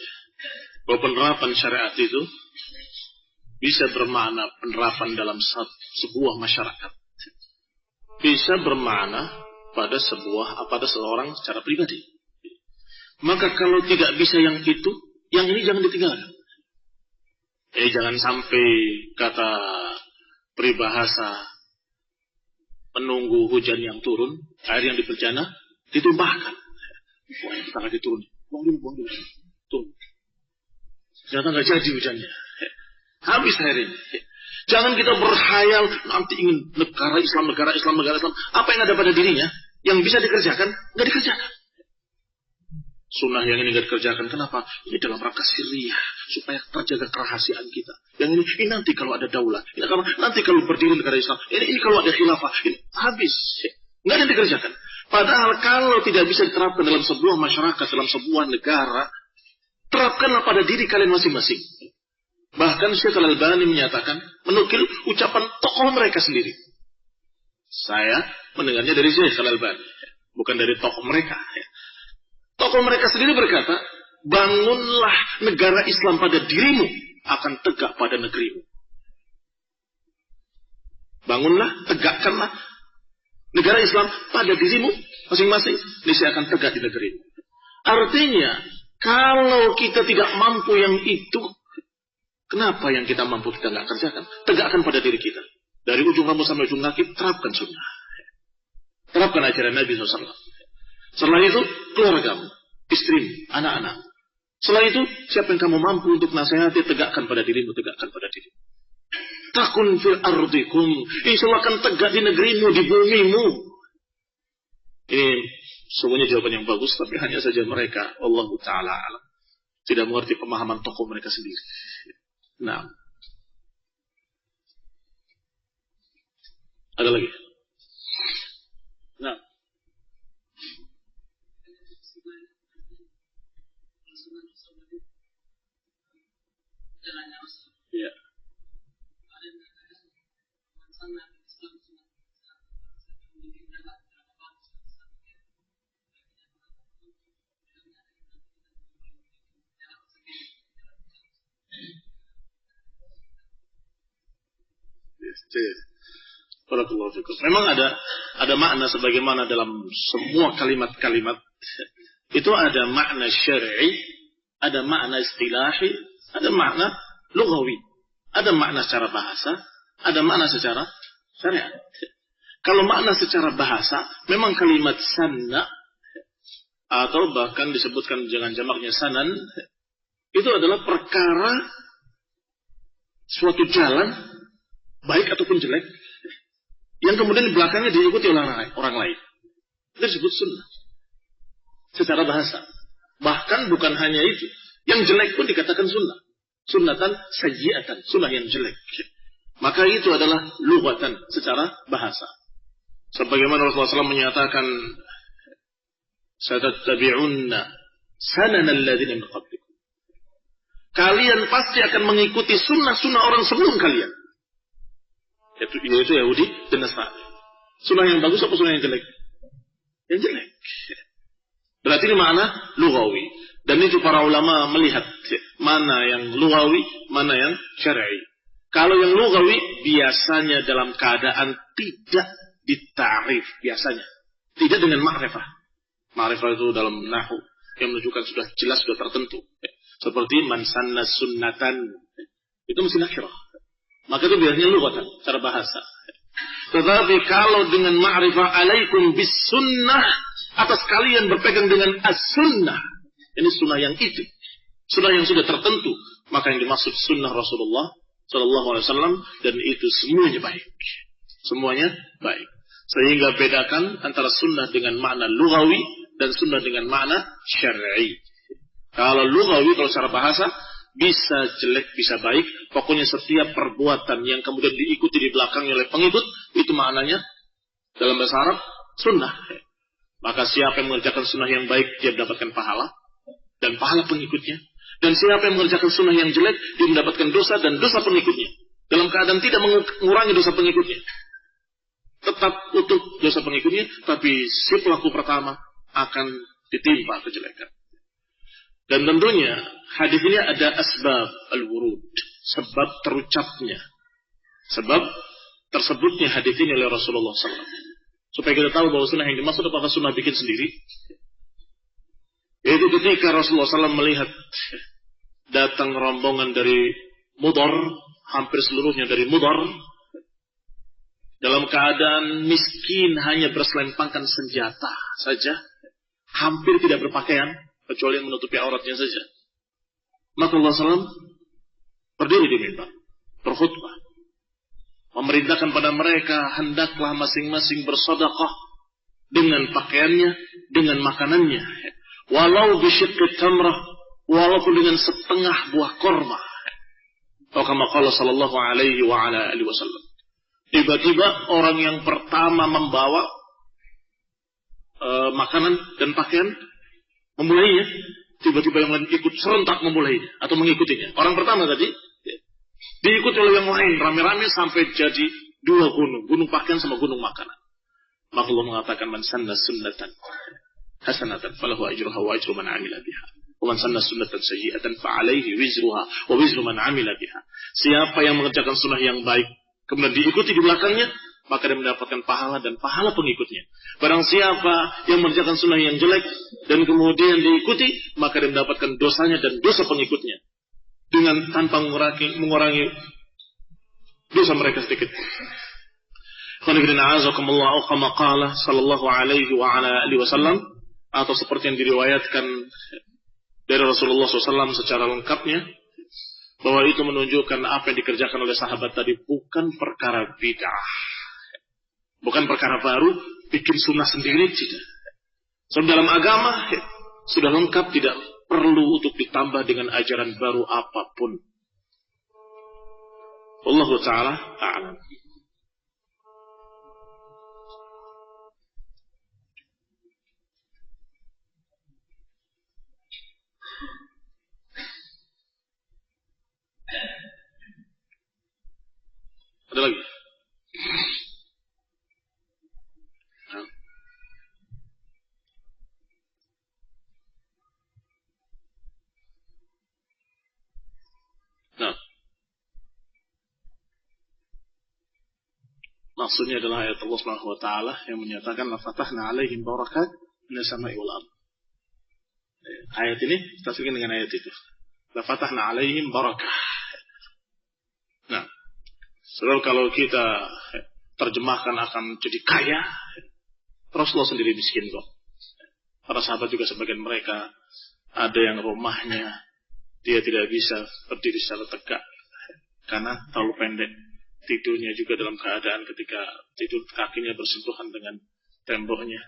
bahwa penerapan syariat itu bisa bermakna penerapan dalam sebuah masyarakat, bisa bermakna pada seseorang secara pribadi. Maka kalau tidak bisa yang itu, yang ini jangan ditinggalkan. Jangan sampai kata peribahasa menunggu hujan yang turun, air yang diperjana ditumpahkan. Wah, kita nggak diturun, buang dulu, tunggu. Ternyata nggak jadi hujannya, habis air ini. Jangan kita berkhayal nanti ingin negara Islam. Apa yang ada pada dirinya yang bisa dikerjakan, nggak dikerjakan. Sunnah yang ini nggak dikerjakan, kenapa? Ini dalam rangka sirriyah, supaya terjaga kerahasiaan kita. Yang ini nanti kalau ada daulah, nanti kalau berdiri negara Islam, ini kalau ada khilafah, ini habis. Nggak ada yang dikerjakan. Padahal kalau tidak bisa diterapkan dalam sebuah masyarakat, dalam sebuah negara, terapkanlah pada diri kalian masing-masing. Bahkan Syekh Al-Albani menyatakan, menukil ucapan tokoh mereka sendiri. Saya mendengarnya dari Syekh Al-Albani, bukan dari tokoh mereka. Tokoh mereka sendiri berkata, bangunlah negara Islam pada dirimu, akan tegak pada negerimu. Bangunlah, tegakkanlah negara Islam pada dirimu masing-masing, niscaya akan tegak di negerimu. Artinya, kalau kita tidak mampu yang itu, kenapa yang kita mampu kita nggak kerjakan? Tegakkan pada diri kita. Dari ujung rambut sampai ujung kaki, terapkan sunnah. Terapkan ajaran Nabi SAW. Setelah itu, keluargamu, istrimu, anak-anak. Setelah itu, siapa yang kamu mampu untuk nasihati, tegakkan pada dirimu, tegakkan pada dirimu. Takun fil ardikum, insya Allah akan tegak di negerimu, di bumimu. Ini semuanya jawaban yang bagus, tapi hanya saja mereka, Allah Ta'ala alam, tidak mengerti pemahaman tokoh mereka sendiri. Nah, ada lagi? Nah, ya. Memang ada makna sebagaimana dalam semua kalimat-kalimat itu ada makna syar'i, ada makna istilahi, ada makna lughawi, ada makna secara bahasa, ada makna secara syariat. Kalau makna secara bahasa, memang kalimat sanna atau bahkan disebutkan dengan jamaknya sanan, itu adalah perkara suatu jalan baik ataupun jelek yang kemudian di belakangnya diikuti oleh orang lain. Itu disebut sunnah secara bahasa. Bahkan bukan hanya itu, yang jelek pun dikatakan sunnah. Sunnatan sayyi'atan, sunnah yang jelek. Maka itu adalah lughatan secara bahasa. Sebagaimana Rasulullah SAW menyatakan, "Satattabi'unna sanana alladziina min qablikum." Kalian pasti akan mengikuti sunnah-sunnah orang sebelum kalian. Yaitu Yahudi dan Nasrani. Sunnah yang bagus apa sunnah yang jelek? Yang jelek. Berarti ini makna lughawi. Dan itu para ulama melihat mana yang lughawi, mana yang syar'i. Kalau yang lughawi biasanya dalam keadaan tidak ditarif biasanya. Tidak dengan ma'rifah. Ma'rifah itu dalam nahwu yang menunjukkan sudah jelas, sudah tertentu. Seperti man sanna sunnatan. Itu mesti nakirah. Maka itu biasanya lughatan, cara bahasa. Tetapi kalau dengan ma'rifah alaikum bis sunnah, atas kalian berpegang dengan as-sunnah. Ini sunnah yang itu. Sunnah yang sudah tertentu. Maka yang dimaksud sunnah Rasulullah Sallallahu Alaihi Wasallam, dan itu semuanya baik. Semuanya baik. Sehingga bedakan antara sunnah dengan makna lughawi dan sunnah dengan makna syar'i. Kalau lughawi, kalau secara bahasa, bisa jelek, bisa baik. Pokoknya setiap perbuatan yang kemudian diikuti di belakangnya oleh pengikut, itu maknanya dalam bahasa Arab sunnah. Maka siapa yang mengerjakan sunnah yang baik, dia mendapatkan pahala dan pahala pengikutnya. Dan siapa yang mengerjakan sunnah yang jelek, dia mendapatkan dosa dan dosa pengikutnya. Dalam keadaan tidak mengurangi dosa pengikutnya. Tetap utuh dosa pengikutnya, tapi si pelaku pertama akan ditimpa kejelekan. Dan tentunya hadis ini ada asbab al-wurud, sebab terucapnya, sebab tersebutnya hadis ini oleh Rasulullah SAW. Supaya kita tahu bahwa sunnah yang dimaksud apakah sunnah bikin sendiri. Yaitu ketika Rasulullah SAW melihat datang rombongan dari Mudar, hampir seluruhnya dari Mudar, dalam keadaan miskin, hanya berselempangkan senjata saja, hampir tidak berpakaian, kecuali yang menutupi auratnya saja. Maka Allah SAW berdiri di mimbar, berkhutbah, memerintahkan pada mereka hendaklah masing-masing bersedekah dengan pakaiannya, dengan makanannya, walau bisyiqqi tamrah, walaupun dengan setengah buah korma. Atau kama qala sallallahu alaihi wa ala alihi wasallam. Tiba-tiba orang yang pertama membawa makanan dan pakaian memulainya, tiba-tiba yang lain ikut serentak memulainya atau mengikutinya. Orang pertama tadi diikuti oleh yang lain rame-rame sampai jadi dua gunung pakaian sama gunung makanan. Maka Allah mengatakan man sanna sunnatan hasanatan falahu ajruha wa ajru man 'amila biha. Wa man sanna sunnatan sayyi'atan fa 'alaihi wizruha wa wizru man 'amila biha. Siapa yang mengerjakan sunnah yang baik kemudian diikuti di belakangnya, maka dia mendapatkan pahala dan pahala pengikutnya. Barang siapa yang mengerjakan sunnah yang jelek dan kemudian diikuti, maka dia mendapatkan dosanya dan dosa pengikutnya, dengan tanpa mengurangi dosa mereka sedikit. Sallallahu alaihi wa ala alihi wasallam, atau seperti yang diriwayatkan dari Rasulullah SAW secara lengkapnya, bahwa itu menunjukkan apa yang dikerjakan oleh sahabat tadi bukan perkara bid'ah, bukan perkara baru, bikin sunnah sendiri, tidak. So, dalam agama sudah lengkap, tidak perlu untuk ditambah dengan ajaran baru apapun. Wallahu ta'ala a'lam. Ada lagi? Nah, maksudnya adalah ayat Allah Subhanahu wa taala yang menyatakan la fatahna 'alaihim barakat minas sama'i wal ardh. Ayat ini tafsirkan dengan ayat itu. La fatahna 'alaihim barakah. Nah, sebab kalau kita terjemahkan akan jadi kaya, Rasulullah sendiri miskin kok. Para sahabat juga sebagian mereka ada yang rumahnya dia tidak bisa berdiri secara tegak karena terlalu pendek. Tidurnya juga dalam keadaan ketika tidur kakinya bersentuhan dengan temboknya.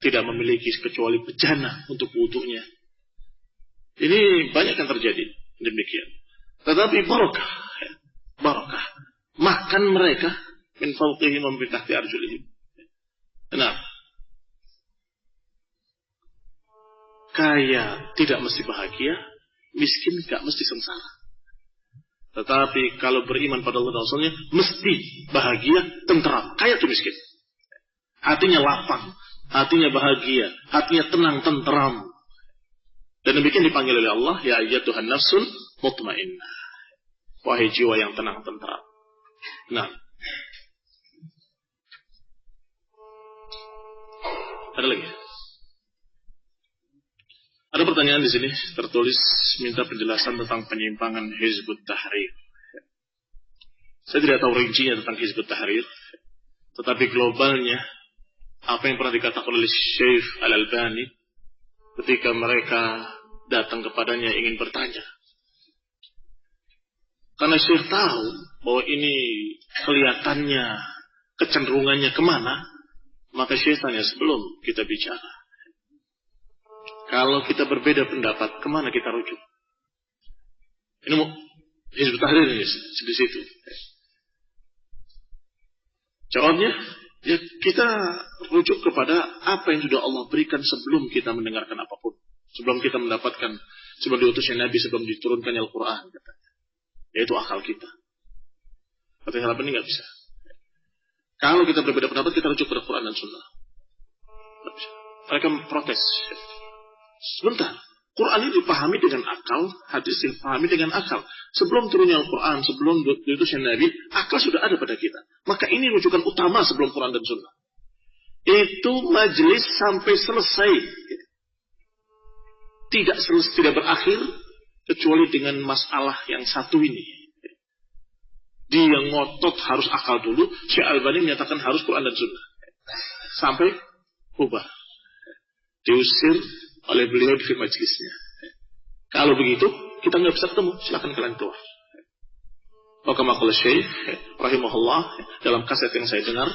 Tidak memiliki kecuali bejana untuk wudunya. Ini banyak yang terjadi demikian. Tetapi barakah. Makan mereka min fawqihim wa min tahti arjulihim. Nah, kaya tidak mesti bahagia, miskin tidak mesti sengsara. Tetapi kalau beriman pada Allah dan Rasulnya, mesti bahagia, tentram. Kaya itu miskin. Hatinya lapang, hatinya bahagia, hatinya tenang, tentram. Dan demikian dipanggil oleh Allah, ya ayyatuhan nafsul mutmainnah. Wahai jiwa yang tenang, tentram. Nah, ada lagi? Ada pertanyaan di sini tertulis minta penjelasan tentang penyimpangan Hizbut Tahrir. Saya tidak tahu rincinya tentang Hizbut Tahrir, tetapi globalnya apa yang pernah dikatakan oleh Syekh Al-Albani ketika mereka datang kepadanya ingin bertanya. Karena Syekh tahu bahwa ini kelihatannya kecenderungannya kemana, maka Syekh tanya sebelum kita bicara. Kalau kita berbeda pendapat, kemana kita rujuk? Ini Hizbut Tahrir ini di situ. Jawabnya, ya kita rujuk kepada apa yang sudah Allah berikan sebelum kita mendengarkan apapun, sebelum kita mendapatkan, sebelum diutusnya Nabi, sebelum diturunkannya Al-Quran, katanya. Yaitu akal kita. Katanya hal ini nggak bisa. Kalau kita berbeda pendapat, kita rujuk pada Quran dan Sunnah. Nggak bisa. Mereka protes. Sebentar, Quran ini dipahami dengan akal, hadis dipahami dengan akal. Sebelum turunnya Al-Quran, sebelum diutusnya Nabi, akal sudah ada pada kita. Maka ini rujukan utama sebelum Quran dan Sunnah. Itu majelis sampai selesai. Tidak berakhir kecuali dengan masalah yang satu ini. Dia ngotot harus akal dulu. Syekh Albani menyatakan harus Quran dan Sunnah. Sampai ubah. Diusir oleh beliau di majelisnya. Kalau begitu, kita nggak bisa ketemu. Silakan kalian keluar. Kama qala Syekh rahimahullah dalam kaset yang saya dengar,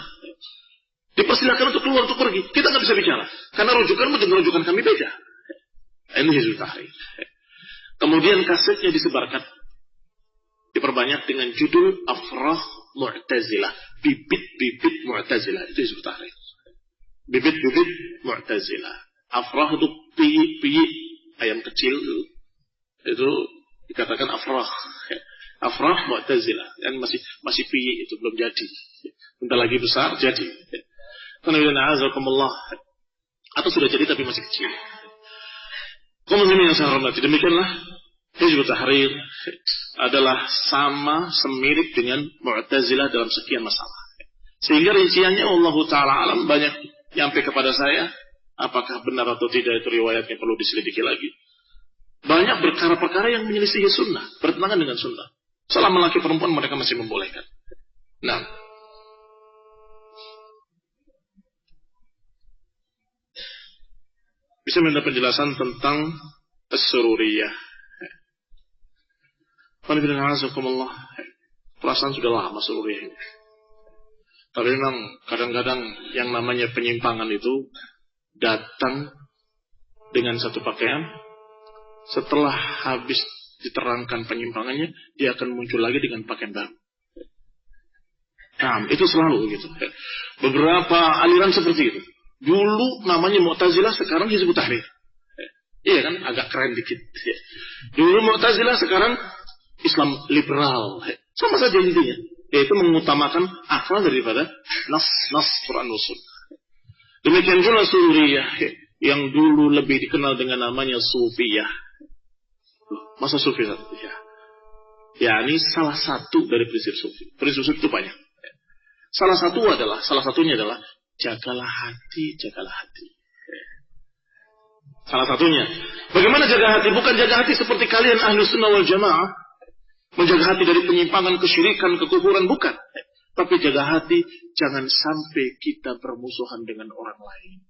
dipersilakan untuk keluar, untuk pergi. Kita nggak bisa bicara karena rujukanmu dengan rujukan kami beda. Ini Hizbut Tahrir. Kemudian kasetnya disebarkan, diperbanyak dengan judul Afrah Mu'tazilah, bibit-bibit Mu'tazilah. Itu Hizbut Tahrir. Bibit-bibit Mu'tazilah. Afrah itu piyi, ayam kecil itu dikatakan afrah. Afrah Mu'tazilah, dan masih piyi, itu belum jadi. Bentar lagi besar jadi. Atau sudah jadi tapi masih kecil. Kaum muslimin yang saya hormati, demikianlah Hizbut Tahrir adalah sama semirip dengan Mu'tazilah dalam sekian masalah. Sehingga rinciannya Allah Ta'ala alam banyak nyampe kepada saya. Apakah benar atau tidak itu riwayatnya perlu diselidiki lagi. Banyak perkara-perkara yang menyelisihi sunnah, bertentangan dengan sunnah. Selama laki perempuan mereka masih membolehkan. Nah, bisa minta penjelasan tentang as-sururiyah. Perasaan sudah lama sururiyah ini. Tapi memang kadang-kadang yang namanya penyimpangan itu datang dengan satu pakaian, setelah habis diterangkan penyimpangannya, dia akan muncul lagi dengan pakaian baru. Nah, itu selalu begitu. Beberapa aliran seperti itu. Dulu namanya Mu'tazilah, sekarang Hizbut Tahrir. Iya kan, agak keren dikit. Dulu Mu'tazilah, sekarang Islam liberal. Sama saja intinya, yaitu mengutamakan akal daripada nas Quran dan Sunnah. Demikian pula Suriyah yang dulu lebih dikenal dengan namanya Sufiyah. Masa Sufi? Ya, ini salah satu dari prinsip Sufi. Prinsip Sufi itu banyak. Salah satunya adalah jagalah hati, jagalah hati. Salah satunya. Bagaimana jaga hati? Bukan jaga hati seperti kalian Ahlus Sunnah wal Jamaah. Menjaga hati dari penyimpangan, kesyirikan, kekufuran, bukan. Tapi jaga hati, jangan sampai kita bermusuhan dengan orang lain.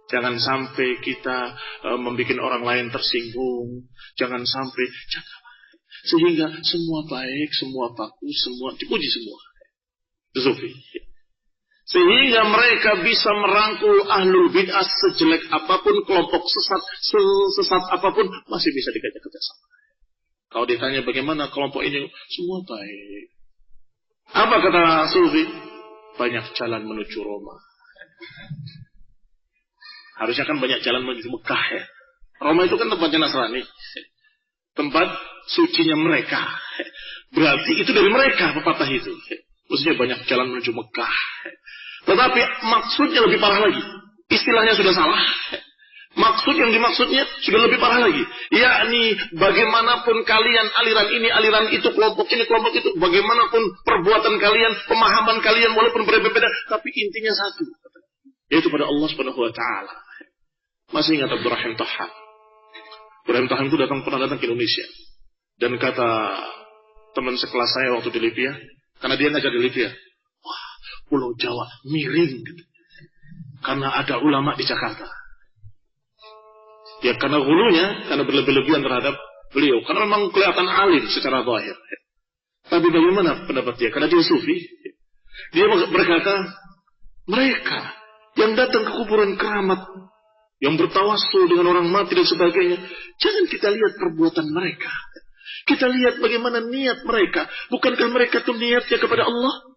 Jangan sampai kita membuat orang lain tersinggung. Jangan sampai, sehingga semua baik, semua bagus, semua dipuji semua. Sufi. Sehingga mereka bisa merangkul ahlul bid'ah sejelek apapun, kelompok sesat apapun, masih bisa diajak kerjasama. Kalau ditanya bagaimana kelompok ini, semua baik. Apa kata Sufi? Banyak jalan menuju Roma. Harusnya kan banyak jalan menuju Mekah ya. Roma itu kan tempatnya Nasrani. Tempat sucinya mereka. Berarti itu dari mereka pepatah itu. Maksudnya banyak jalan menuju Mekah. Tetapi maksudnya lebih parah lagi. Istilahnya sudah salah. Maksud yang dimaksudnya sudah lebih parah lagi. Yakni bagaimanapun kalian aliran ini, aliran itu, kelompok ini, kelompok itu, bagaimanapun perbuatan kalian, pemahaman kalian walaupun berbeda-beda, tapi intinya satu, yaitu pada Allah Subhanahu wa taala. Masih ingat Abdurrahim Taham? Abdurrahim Taham itu pernah datang ke Indonesia. Dan kata teman sekelas saya waktu di Libya, karena dia ngajar di Libya, wah, Pulau Jawa miring gitu. Karena ada ulama di Jakarta. Ya karena hulunya, karena berlebihan terhadap beliau. Karena memang kelihatan alim secara zahir. Tapi bagaimana pendapat dia? Karena dia Sufi. Dia berkata, mereka yang datang ke kuburan keramat, yang bertawassul dengan orang mati dan sebagainya, jangan kita lihat perbuatan mereka. Kita lihat bagaimana niat mereka. Bukankah mereka itu niatnya kepada Allah?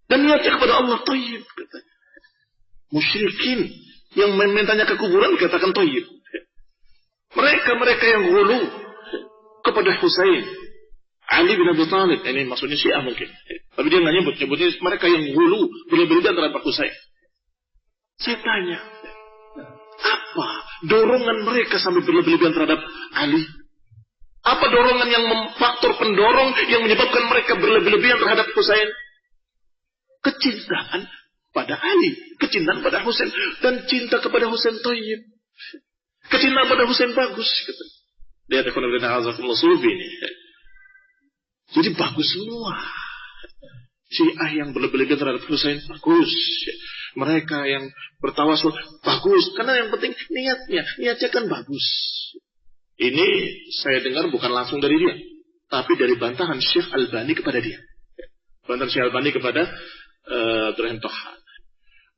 Dan niatnya kepada Allah thayyib. Musyrikin yang memintanya ke kuburan dikatakan thayyib. Mereka yang hulu kepada Husain, Ali bin Abi Thalib, ini maksudnya Syiah mungkin. Tapi dia nggak nyebutnya mereka yang hulu berlebihan terhadap Husain. Saya tanya, apa dorongan mereka sampai berlebihan terhadap Ali? Apa dorongan yang faktor pendorong yang menyebabkan mereka berlebihan terhadap Husain? Kecintaan pada Ali, kecintaan pada Husain, dan cinta kepada Husain thayyib. Kecintaan pada Husain bagus. Lihat sufi ini. Jadi bagus semua. Syiah yang berlebihan terhadap Husain bagus. Mereka yang bertawasul bagus. Karena yang penting niatnya kan bagus. Ini saya dengar bukan langsung dari dia, tapi dari bantahan Syekh Albani kepada dia. Bantahan Syekh Albani kepada Ibrahim Tohan.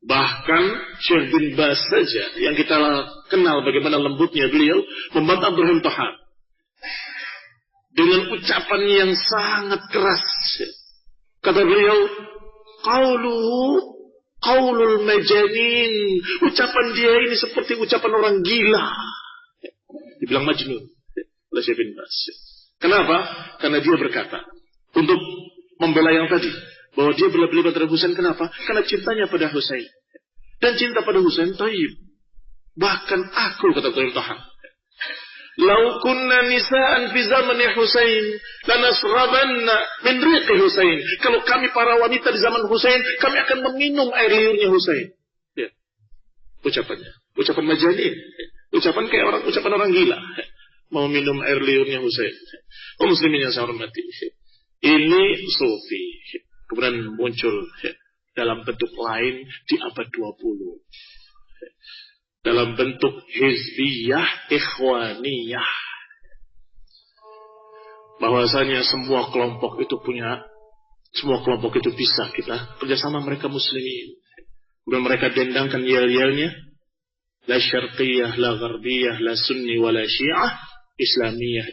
Bahkan Syekh bin Baz saja yang kita kenal bagaimana lembutnya beliau membantah Ibrahim Tohan dengan ucapan yang sangat keras. Kata beliau, qaulul majanin. Ucapan dia ini seperti ucapan orang gila. Dibilang majnun oleh Syekh bin Baz. Kenapa? Karena dia berkata untuk membela yang tadi, bahwa dia berlebihan terhadap Husain. Kenapa? Karena cintanya pada Husain. Dan cinta pada Husain thayyib. Bahkan aku, kata Ibrahim Tohan, lau kunna nisa'an fi zamani Husain lanasrabanna min riqi Husain. Kalau kami para wanita di zaman Husain, kami akan meminum air liurnya Husain. Ya. Ucapannya, ucapan majanin. Ucapan kayak ucapan orang gila. Mau minum air liurnya Husain. Muslimin yang saya hormati. Ini sufi. Kemudian muncul dalam bentuk lain di abad 20. Dalam bentuk hizbiyah ikhwaniyah. Bahwasanya semua kelompok itu bisa kita kerjasama mereka muslimin. Kemudian mereka dendangkan yel-yelnya. La syarqiyah, la gharbiyah, la sunni, wa la syiah. Islamiyah.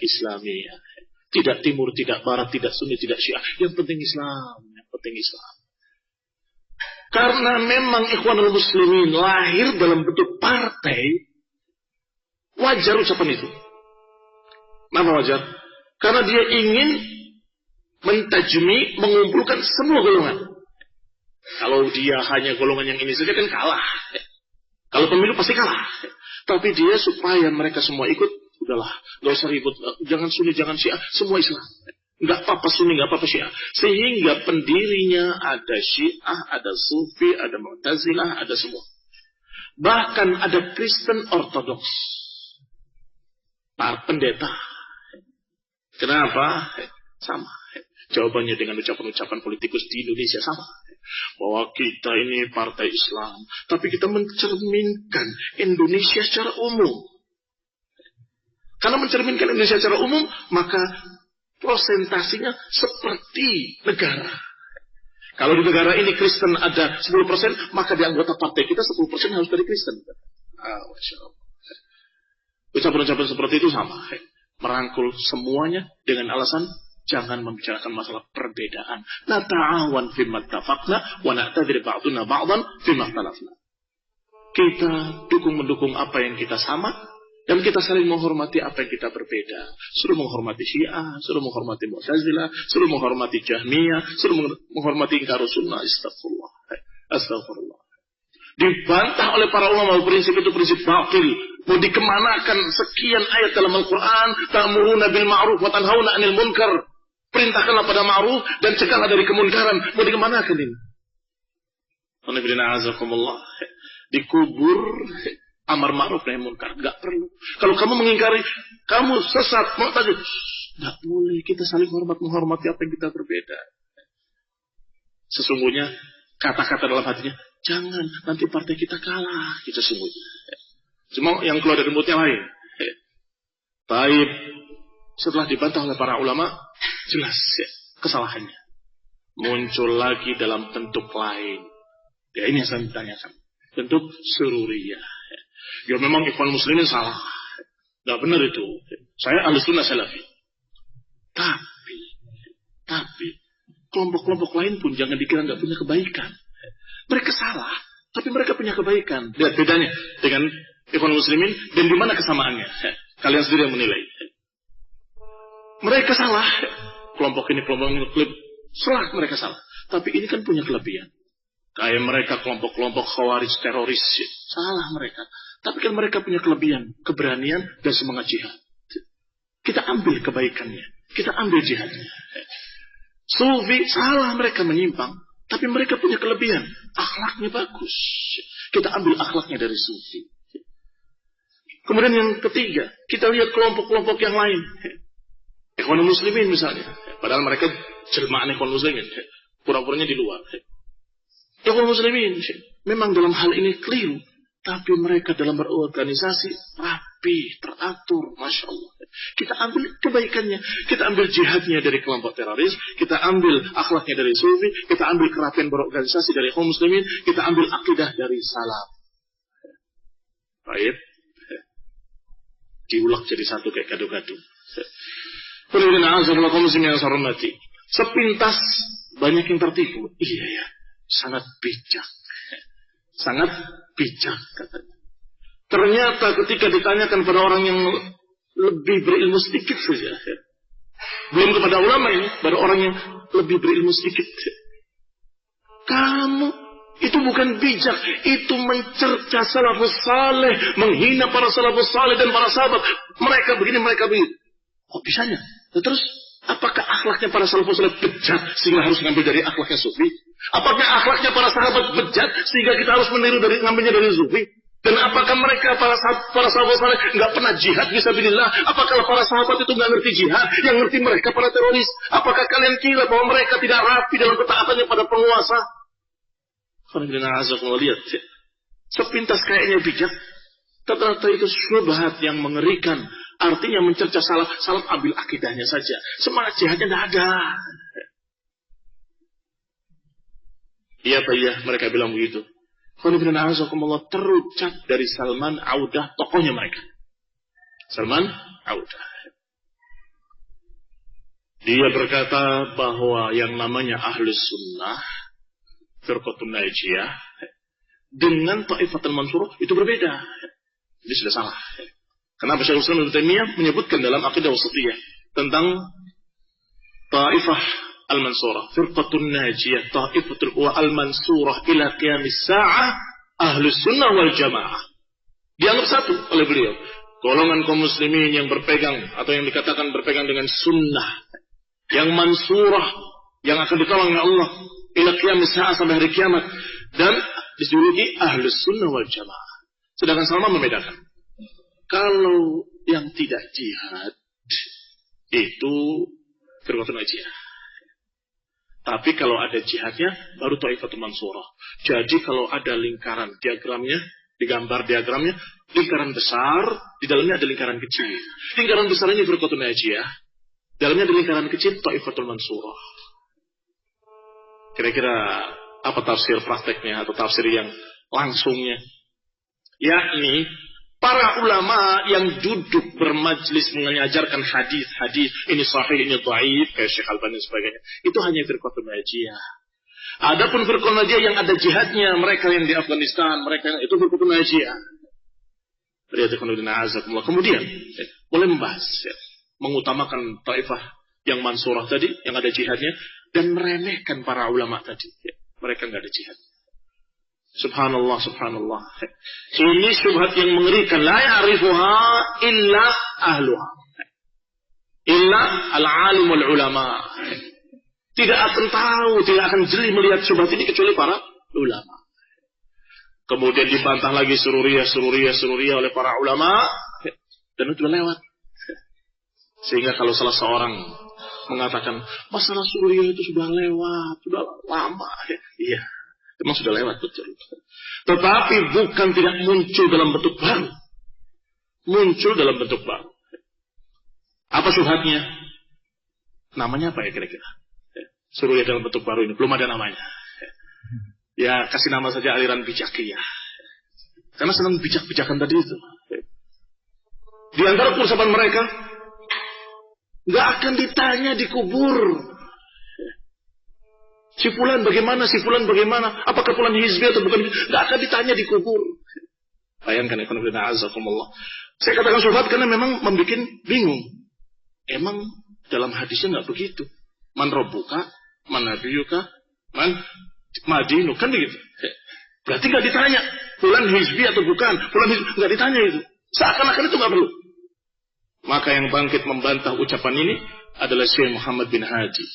Tidak timur, tidak barat, tidak sunni, tidak syiah. Yang penting Islam. Karena memang Ikhwanul Muslimin lahir dalam bentuk partai, wajar ucapan itu. Kenapa wajar? Karena dia ingin mentajmi, mengumpulkan semua golongan. Kalau dia hanya golongan yang ini saja kan kalah. Kalau pemilu pasti kalah. Tapi dia supaya mereka semua ikut, udahlah, gak usah ribut, jangan sunni, jangan syiah, semua Islam. Gak apa-apa sunni, gak apa-apa syiah. Sehingga pendirinya ada syiah, ada sufi, ada mu'tazilah, ada semua. Bahkan ada Kristen Ortodoks. Para pendeta. Kenapa? Sama. Jawabannya dengan ucapan-ucapan politikus di Indonesia sama. Bahwa kita ini partai Islam, tapi kita mencerminkan Indonesia secara umum. Karena mencerminkan Indonesia secara umum, maka prosentasinya seperti negara. Kalau di negara ini Kristen ada 10%, maka di anggota partai kita 10% harus dari Kristen. Masya Allah. Ucapan-ucapan seperti itu sama. Merangkul semuanya dengan alasan jangan membicarakan masalah perbedaan. La ta'awan fimma tafaqna wa na'tadri ba'duna ba'dan fimma talafna. Kita mendukung apa yang kita sama, dan kita saling menghormati apa yang kita berbeda. Suruh menghormati Syiah, suruh menghormati Mu'tazilah, suruh menghormati Jahmiyah, suruh menghormati Ingkarus Sunnah. Astagfirullah. Dibantah oleh para ulama prinsip itu prinsip batil. Mau dikemanakan sekian ayat dalam Al-Quran, ta'muruna bil ma'ruf wa tanhauna 'anil munkar. Perintahkanlah pada ma'ruf dan cegahlah dari kemunkaran. Mau dikemanakan ini? Dikubur amar ma'ruf nahi munkar. Enggak perlu. Kalau kamu mengingkari, kamu sesat, mu'tazil. Enggak boleh. Kita saling menghormati apa yang kita berbeda. Sesungguhnya kata-kata dalam hatinya, jangan nanti partai kita kalah. Kita sungguhnya. Cuma yang keluar dari mulutnya lain. Baik. Setelah dibantah oleh para ulama, jelas ya, kesalahannya. Muncul lagi dalam bentuk lain. Ya ini yang saya tanyakan. Bentuk sururiyah. Ya memang Ikhwan Muslimin salah. Gak benar itu. Saya Ahlus Sunnah Salafi. Tapi kelompok-kelompok lain pun jangan dikira gak punya kebaikan. Mereka salah, tapi mereka punya kebaikan. Lihat bedanya dengan Ikhwan Muslimin dan di mana kesamaannya. Kalian sendiri yang menilai. Mereka salah. Kelompok ini salah, mereka salah. Tapi ini kan punya kelebihan. Kayak mereka kelompok-kelompok khawarij teroris. Salah mereka. Tapi kan mereka punya kelebihan, keberanian, dan semangat jihad. Kita ambil kebaikannya. Kita ambil jihadnya. Sufi, salah mereka menyimpang. Tapi mereka punya kelebihan. Akhlaknya bagus. Kita ambil akhlaknya dari sufi. Kemudian yang ketiga, kita lihat kelompok-kelompok yang lain. Ikhwanul Muslimin misalnya. Padahal mereka jelmaan Ikhwanul Muslimin. Pura-puranya di luar. Ikhwanul Muslimin memang dalam hal ini keliru. Tapi mereka dalam berorganisasi rapi, teratur, Masya Allah. Kita ambil kebaikannya. Kita ambil jihadnya dari kelompok teroris. Kita ambil akhlaknya dari sufi. Kita ambil kerapian berorganisasi dari kaum muslimin. Kita ambil akidah dari salaf. Baik. Diulak jadi satu kayak gado-gado. Sepintas banyak yang tertipu. Iya ya, sangat bijak. Sangat bijak katanya. Ternyata ketika ditanyakan pada orang yang lebih berilmu sedikit saja, belum kepada ulama ini, pada orang yang lebih berilmu sedikit, kamu itu bukan bijak, itu mencerca salafus saleh, menghina para salafus saleh dan para sahabat. Mereka begini, mereka begitu. Kok bisanya? Terus apakah akhlaknya para salafus saleh bejat sehingga harus ngambil dari akhlaknya sufi? Apakah akhlaknya para sahabat bejat sehingga kita harus meniru dari ngambilnya dari sufi? Dan apakah mereka para sahabat saleh nggak pernah jihad fisabilillah? Apakah para sahabat itu nggak ngerti jihad? Yang ngerti mereka para teroris? Apakah kalian kira bahwa mereka tidak rapi dalam ketaatannya pada penguasa? Lihat, sepintas kayaknya bijak, ternyata itu syubhat yang mengerikan. Artinya mencerca salaf ambil akidahnya saja. Semangat jihadnya tidak ada. Iya Pak, iya, mereka bilang begitu. Terucap dari Salman Audah, tokohnya mereka. Salman Audah. Dia berkata bahwa yang namanya Ahlus Sunnah, Firqatun Najiyah, dengan Ta'ifatul Mansurah itu berbeda. Ini sudah salah. Kenapa Syekhul Islam Ibnu Taimiyah menyebutkan dalam Aqidah Wasithiyah tentang Ta'ifah Al-Mansurah, Firqatun Najiyah, Ta'ifatul Al-Mansurah ila qiyamis sa'ah, Ahlus Sunnah wal Jamaah. Dianggap satu oleh beliau. Golongan kaum muslimin yang berpegang atau yang dikatakan berpegang dengan sunnah, yang mansurah, yang akan ditolong oleh Allah ila qiyamis sa'ah, sampai hari kiamat, dan dijuluki Ahlus Sunnah wal Jamaah. Sedangkan Salman membedakan. Kalau yang tidak jihad itu Firqatun Najiyah. Tapi kalau ada jihadnya baru Ta'ifatul Mansurah. Jadi kalau ada lingkaran diagramnya, digambar diagramnya, lingkaran besar, di dalamnya ada lingkaran kecil. Lingkaran besar ini Firqatun Najiyah, dalamnya ada lingkaran kecil Ta'ifatul Mansurah. Kira-kira apa tafsir prakteknya atau tafsir yang langsungnya? Yakni para ulama yang duduk bermajlis mengajarkan hadis-hadis, ini sahih, ini dhaif, kayak Syekh Albani dan sebagainya, itu hanya Firqatun Najiyah. Adapun Firqatun Najiyah yang ada jihadnya, mereka yang di Afghanistan, mereka yang itu Firqatun Najiyah. Kemudian boleh membahas, mengutamakan taifah yang mansurah tadi, yang ada jihadnya, dan meremehkan para ulama tadi. Mereka nggak ada jihad. Subhanallah, subhanallah. Ini syubhat yang mengerikan. La ya'rifuha illa ahluha. Illa al-alim wal ulama. Tidak akan tahu, tidak akan jeli melihat syubhat ini kecuali para ulama. Kemudian dibantah lagi sururiyah oleh para ulama. Dan itu lewat. Sehingga kalau salah seorang mengatakan masalah sururiyah itu sudah lewat, sudah lama. Iya. Memang sudah lewat betul. Tetapi bukan tidak muncul dalam bentuk baru. Muncul dalam bentuk baru. Apa syubhatnya? Namanya apa ya kira-kira? Suruh ya dalam bentuk baru ini. Belum ada namanya. Ya kasih nama saja aliran bijakiyah. Karena senang bijak-bijakan tadi itu. Di antara filsafat mereka, nggak akan ditanya di kubur. Si fulan bagaimana, apakah fulan hizbi atau bukan hizbi, nggak akan ditanya di kubur. Bayangkan ya, azakumullah. Saya katakan syubhat karena memang membuat bingung. Emang dalam hadisnya nggak begitu. Man rabbuka, man nabiyuka, man Madinu, kan begitu. Berarti nggak ditanya, fulan hizbi atau bukan, fulan hizbi, nggak ditanya itu. Seakan-akan itu nggak perlu. Maka yang bangkit membantah ucapan ini adalah Syekh Muhammad bin Haji.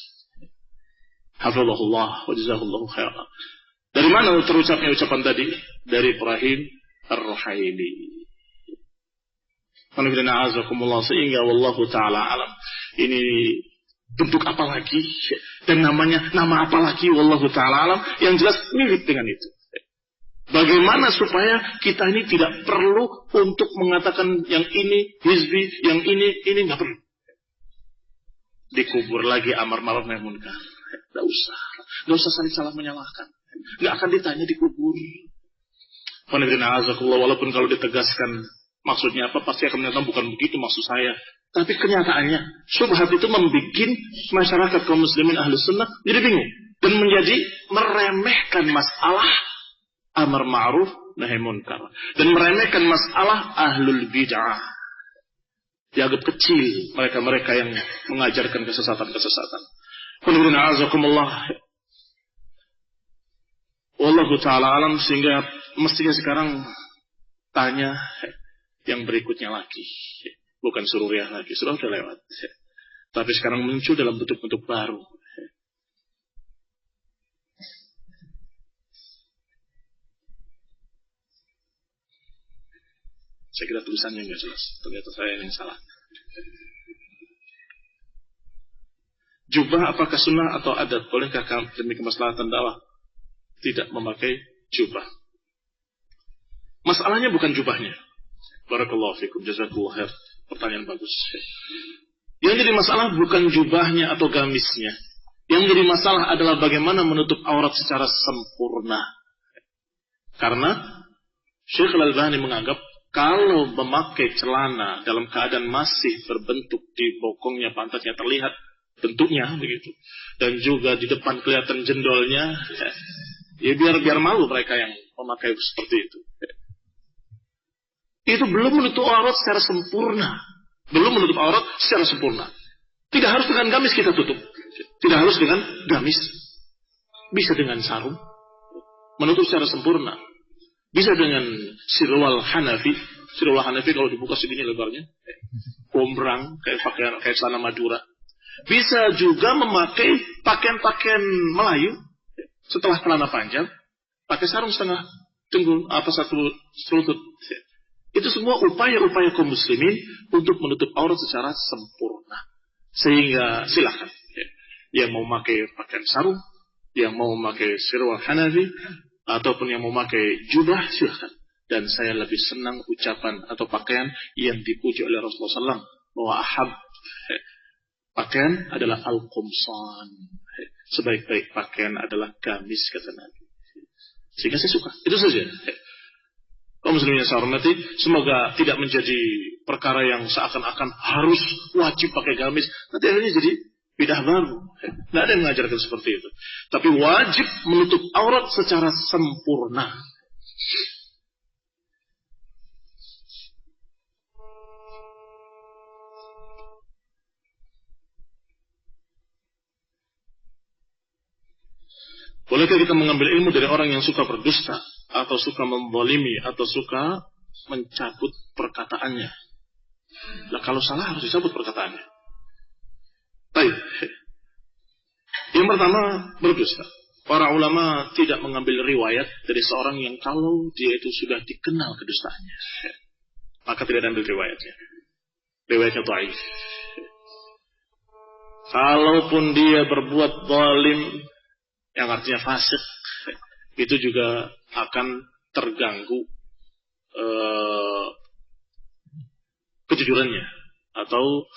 Hafizahullah wa jazahullahu khairan. Dari mana terucapnya ucapan tadi? Dari Ibrahim Ar-Ruhaili. Sehingga wallahu ta'ala alam. Ini bentuk apa lagi? Dan namanya, nama apa lagi? Wallahu ta'ala alam. Yang jelas mirip dengan itu. Bagaimana supaya kita ini tidak perlu untuk mengatakan yang ini hizbi, yang ini nggak perlu. Dikubur lagi amar ma'ruf nahi munkar. Nggak usah saling menyalahkan. Nggak akan ditanya dikubur. Walaupun kalau ditegaskan maksudnya apa, pasti akan menyatakan bukan begitu maksud saya. Tapi kenyataannya syubhat itu membuat masyarakat kaum muslimin ahli sunnah jadi bingung dan menjadi meremehkan masalah amar ma'ruf nahi munkar dan meremehkan masalah ahlul bid'ah. Dianggap kecil mereka-mereka yang mengajarkan kesesatan-kesesatan. Wallahu ta'ala alam. Sehingga mestinya sekarang tanya yang berikutnya lagi. Bukan sururiyah lagi, sudah lewat. Tapi sekarang muncul dalam bentuk-bentuk baru. Saya kira tulisannya nggak jelas. Ternyata saya yang salah. Jubah apakah sunnah atau adat? Bolehkah demi kemaslahatan dakwah tidak memakai jubah? Masalahnya bukan jubahnya. Barakallahu fikum, jazakallahu khair. Pertanyaan bagus. Yang jadi masalah bukan jubahnya atau gamisnya. Yang jadi masalah adalah bagaimana menutup aurat secara sempurna. Karena Syekh Al-Albani menganggap kalau memakai celana dalam keadaan masih berbentuk di bokongnya, pantatnya terlihat bentuknya begitu, dan juga di depan kelihatan jendolnya, ya biar malu mereka yang memakai seperti itu. Itu belum menutup aurat secara sempurna. Belum menutup aurat secara sempurna. Tidak harus dengan gamis kita tutup. Tidak harus dengan gamis. Bisa dengan sarung. Menutup secara sempurna. Bisa dengan sirwal Hanafi. Sirwal Hanafi kalau dibuka segini lebarnya. Gombrang, kayak celana Madura. Bisa juga memakai pakaian-pakaian Melayu. Setelah celana panjang. Pakai sarung setengah tunggul. Satu selutut. Itu semua upaya-upaya kaum muslimin untuk menutup aurat secara sempurna. Sehingga silakan. Yang mau memakai pakaian sarung. Yang mau memakai sirwal Hanafi. Ataupun yang memakai jubah, silakan. Dan saya lebih senang ucapan atau pakaian yang dipuji oleh Rasulullah SAW. Bahwa pakaian adalah al-qumsan. Sebaik-baik pakaian adalah gamis, kata Nabi. Sehingga saya suka. Itu saja. Kaum muslimin yang saya hormati, semoga tidak menjadi perkara yang seakan-akan harus wajib pakai gamis. Nanti akhirnya jadi bidah baru. Tidak ada yang mengajarkan seperti itu. Tapi wajib menutup aurat secara sempurna. Bolehkah kita mengambil ilmu dari orang yang suka berdusta, atau suka menzalimi, atau suka mencabut perkataannya? Nah, kalau salah harus dicabut perkataannya. Baik. Yang pertama, berdusta. Para ulama tidak mengambil riwayat dari seorang yang kalau dia itu sudah dikenal kedustaannya, maka tidak diambil riwayatnya. Riwayatnya dhaif. Kalaupun dia berbuat zalim, yang artinya fasik, itu juga akan terganggu kejujurannya, atau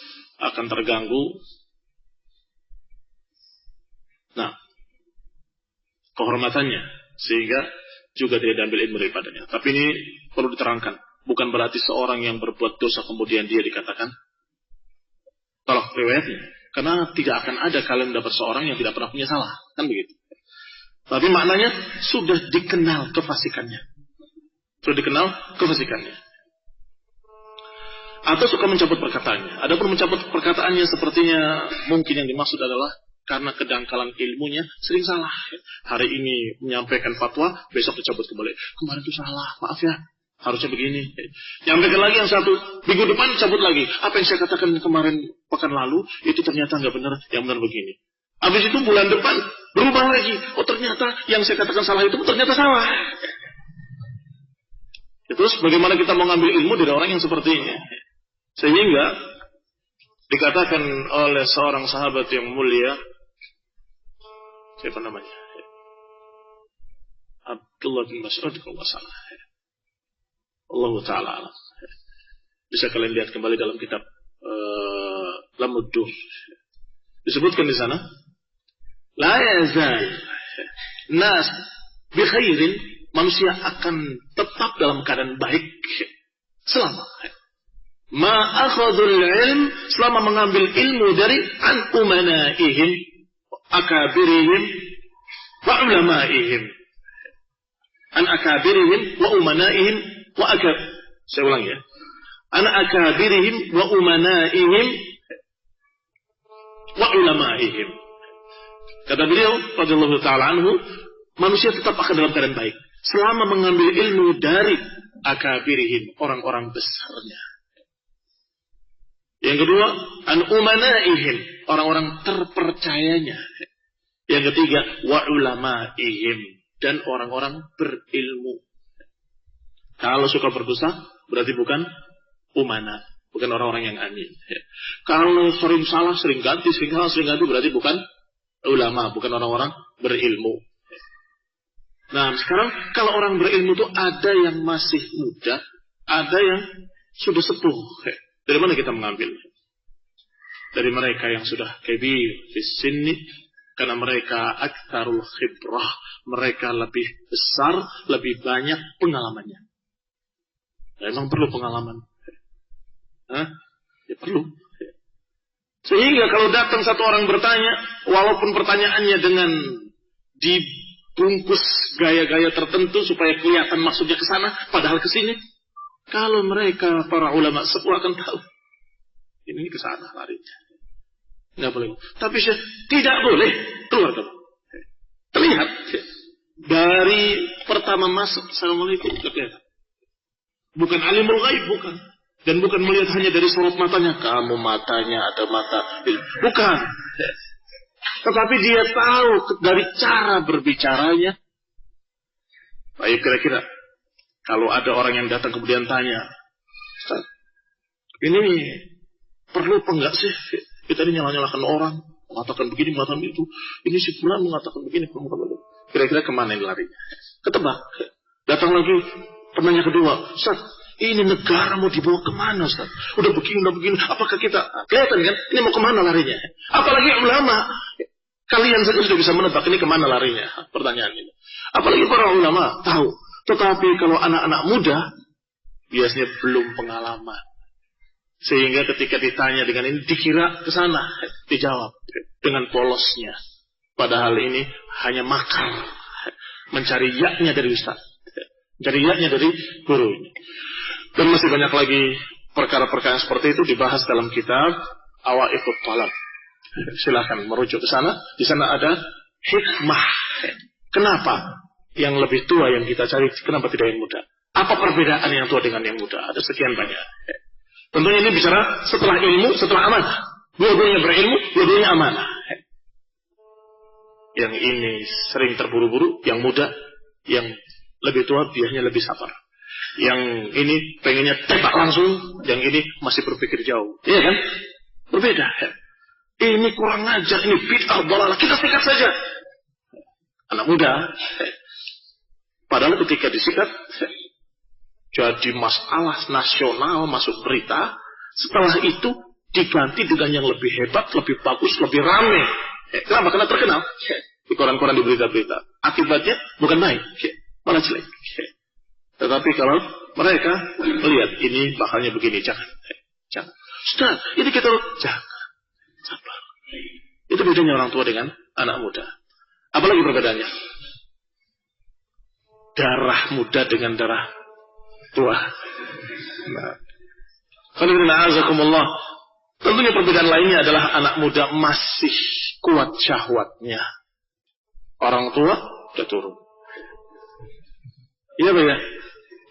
akan terganggu kehormatannya, sehingga juga tidak diambil ilmu daripadanya. Tapi ini perlu diterangkan, bukan berarti seorang yang berbuat dosa kemudian dia dikatakan tolak riwayatnya, karena tidak akan ada kalian mendapat seorang yang tidak pernah punya salah, kan begitu. Tapi maknanya sudah dikenal kefasikannya. Sudah dikenal kefasikannya. Atau suka mencabut perkataannya. Adapun mencabut perkataannya sepertinya mungkin yang dimaksud adalah Karena kedangkalan ilmunya sering salah. Hari ini menyampaikan fatwa, besok dicabut kembali. Kemarin itu salah, maaf ya. Harusnya begini. Nyampaikan lagi yang satu, minggu depan cabut lagi. Apa yang saya katakan kemarin pekan lalu, itu ternyata nggak benar, yang benar begini. Habis itu bulan depan berubah lagi. Oh ternyata yang saya katakan salah itu ternyata salah. Terus bagaimana kita mau ngambil ilmu dari orang yang seperti ini? Sehingga dikatakan oleh seorang sahabat yang mulia, siapa namanya? Abdullah bin Mas'ud kalau nggak salah. Allah Ta'ala alam. Bisa kalian lihat kembali dalam kitab Lamuddur. Disebutkan di sana, la yazal nas bi khairin, manusia akan tetap dalam keadaan baik selama ma akhadul ilm, selama mengambil ilmu dari an umanaihim, akabirihim wa ulamaihim. An akabirihim wa umanaihim wa akab. Saya ulang ya. An akabirihim wa umanaihim wa ulamaihim. Kata beliau radhiyallahu ta'ala anhu, manusia tetap akan dalam keadaan baik selama mengambil ilmu dari akabirihim, orang-orang besarnya. Yang kedua, an umanaihim, orang-orang terpercayanya. Yang ketiga, wa ulamaihim, dan orang-orang berilmu. Kalau suka berdosa, berarti bukan umana, bukan orang-orang yang amin. Kalau sering salah, sering ganti, berarti bukan ulama, bukan orang-orang berilmu. Nah, sekarang kalau orang berilmu itu ada yang masih muda, ada yang sudah sepuh. Dari mana kita mengambil? Dari mereka yang sudah kabir fis sinni, karena mereka aktsarul khibrah, mereka lebih besar, lebih banyak pengalamannya. Memang perlu pengalaman. Ya perlu. Sehingga kalau datang satu orang bertanya, walaupun pertanyaannya dengan dibungkus gaya-gaya tertentu supaya kelihatan maksudnya ke sana, padahal ke sini, kalau mereka para ulama sepuh akan tahu ini ke sana larinya. Nggak boleh. Tapi tidak boleh keluar kamu. Terlihat dari pertama masuk, assalamualaikum, kelihatan. Bukan alimul ghaib, bukan. Dan bukan melihat hanya dari sorot matanya. Kamu matanya ada mata. Bukan. Tetapi dia tahu dari cara berbicaranya. Baik, kira-kira kalau ada orang yang datang kemudian tanya, Ustaz, ini perlu apa enggak sih kita ini nyalah-nyalahkan orang, mengatakan begini, mengatakan itu. Ini si fulan mengatakan begini, kira-kira kemana ini larinya? Ketebak. Datang lagi penanya kedua, Ustaz, ini negara mau dibawa kemana, Ustaz? Udah begini, apakah kita kelihatan kan? Ini mau kemana larinya? Apalagi ulama, kalian saja sudah bisa menebak ini kemana larinya. Pertanyaan ini. Apalagi para ulama tahu. Tetapi kalau anak-anak muda biasanya belum pengalaman, sehingga ketika ditanya dengan ini dikira ke sana, dijawab dengan polosnya. Padahal ini hanya makar, mencari yaknya dari ustaz. Dari yaknya dari guru ini. Dan masih banyak lagi perkara-perkara seperti itu dibahas dalam kitab Awa'iqut Talab. Silakan merujuk ke sana. Di sana ada hikmah. Kenapa yang lebih tua yang kita cari, kenapa tidak yang muda? Apa perbedaan yang tua dengan yang muda? Ada sekian banyak. Tentunya ini bicara setelah ilmu, setelah amanah. Dua-duanya berilmu, dua-duanya amanah. Yang ini sering terburu-buru, yang muda, yang lebih tua biasanya lebih sabar. Yang ini pengennya tembak langsung, yang ini masih berpikir jauh. Iya kan? Berbeda. Ini kurang ajar, ini bid'ah, dalalah. Kita sikat saja. Anak muda, padahal ketika disikat, jadi masalah nasional masuk berita. Setelah itu diganti dengan yang lebih hebat, lebih bagus, lebih rame. Kenapa? Karena terkenal di koran-koran, di berita-berita. Akibatnya bukan baik, malah jelek. Tetapi kalau mereka melihat ini bakalnya begini, jangan. Ustaz, ini kita jangan. Sabar. Itu bedanya orang tua dengan anak muda. Apalagi perbedaannya? Darah muda dengan darah tua. Nah, tentunya perbedaan lainnya adalah anak muda masih kuat syahwatnya. Orang tua udah turun. Iya Pak ya?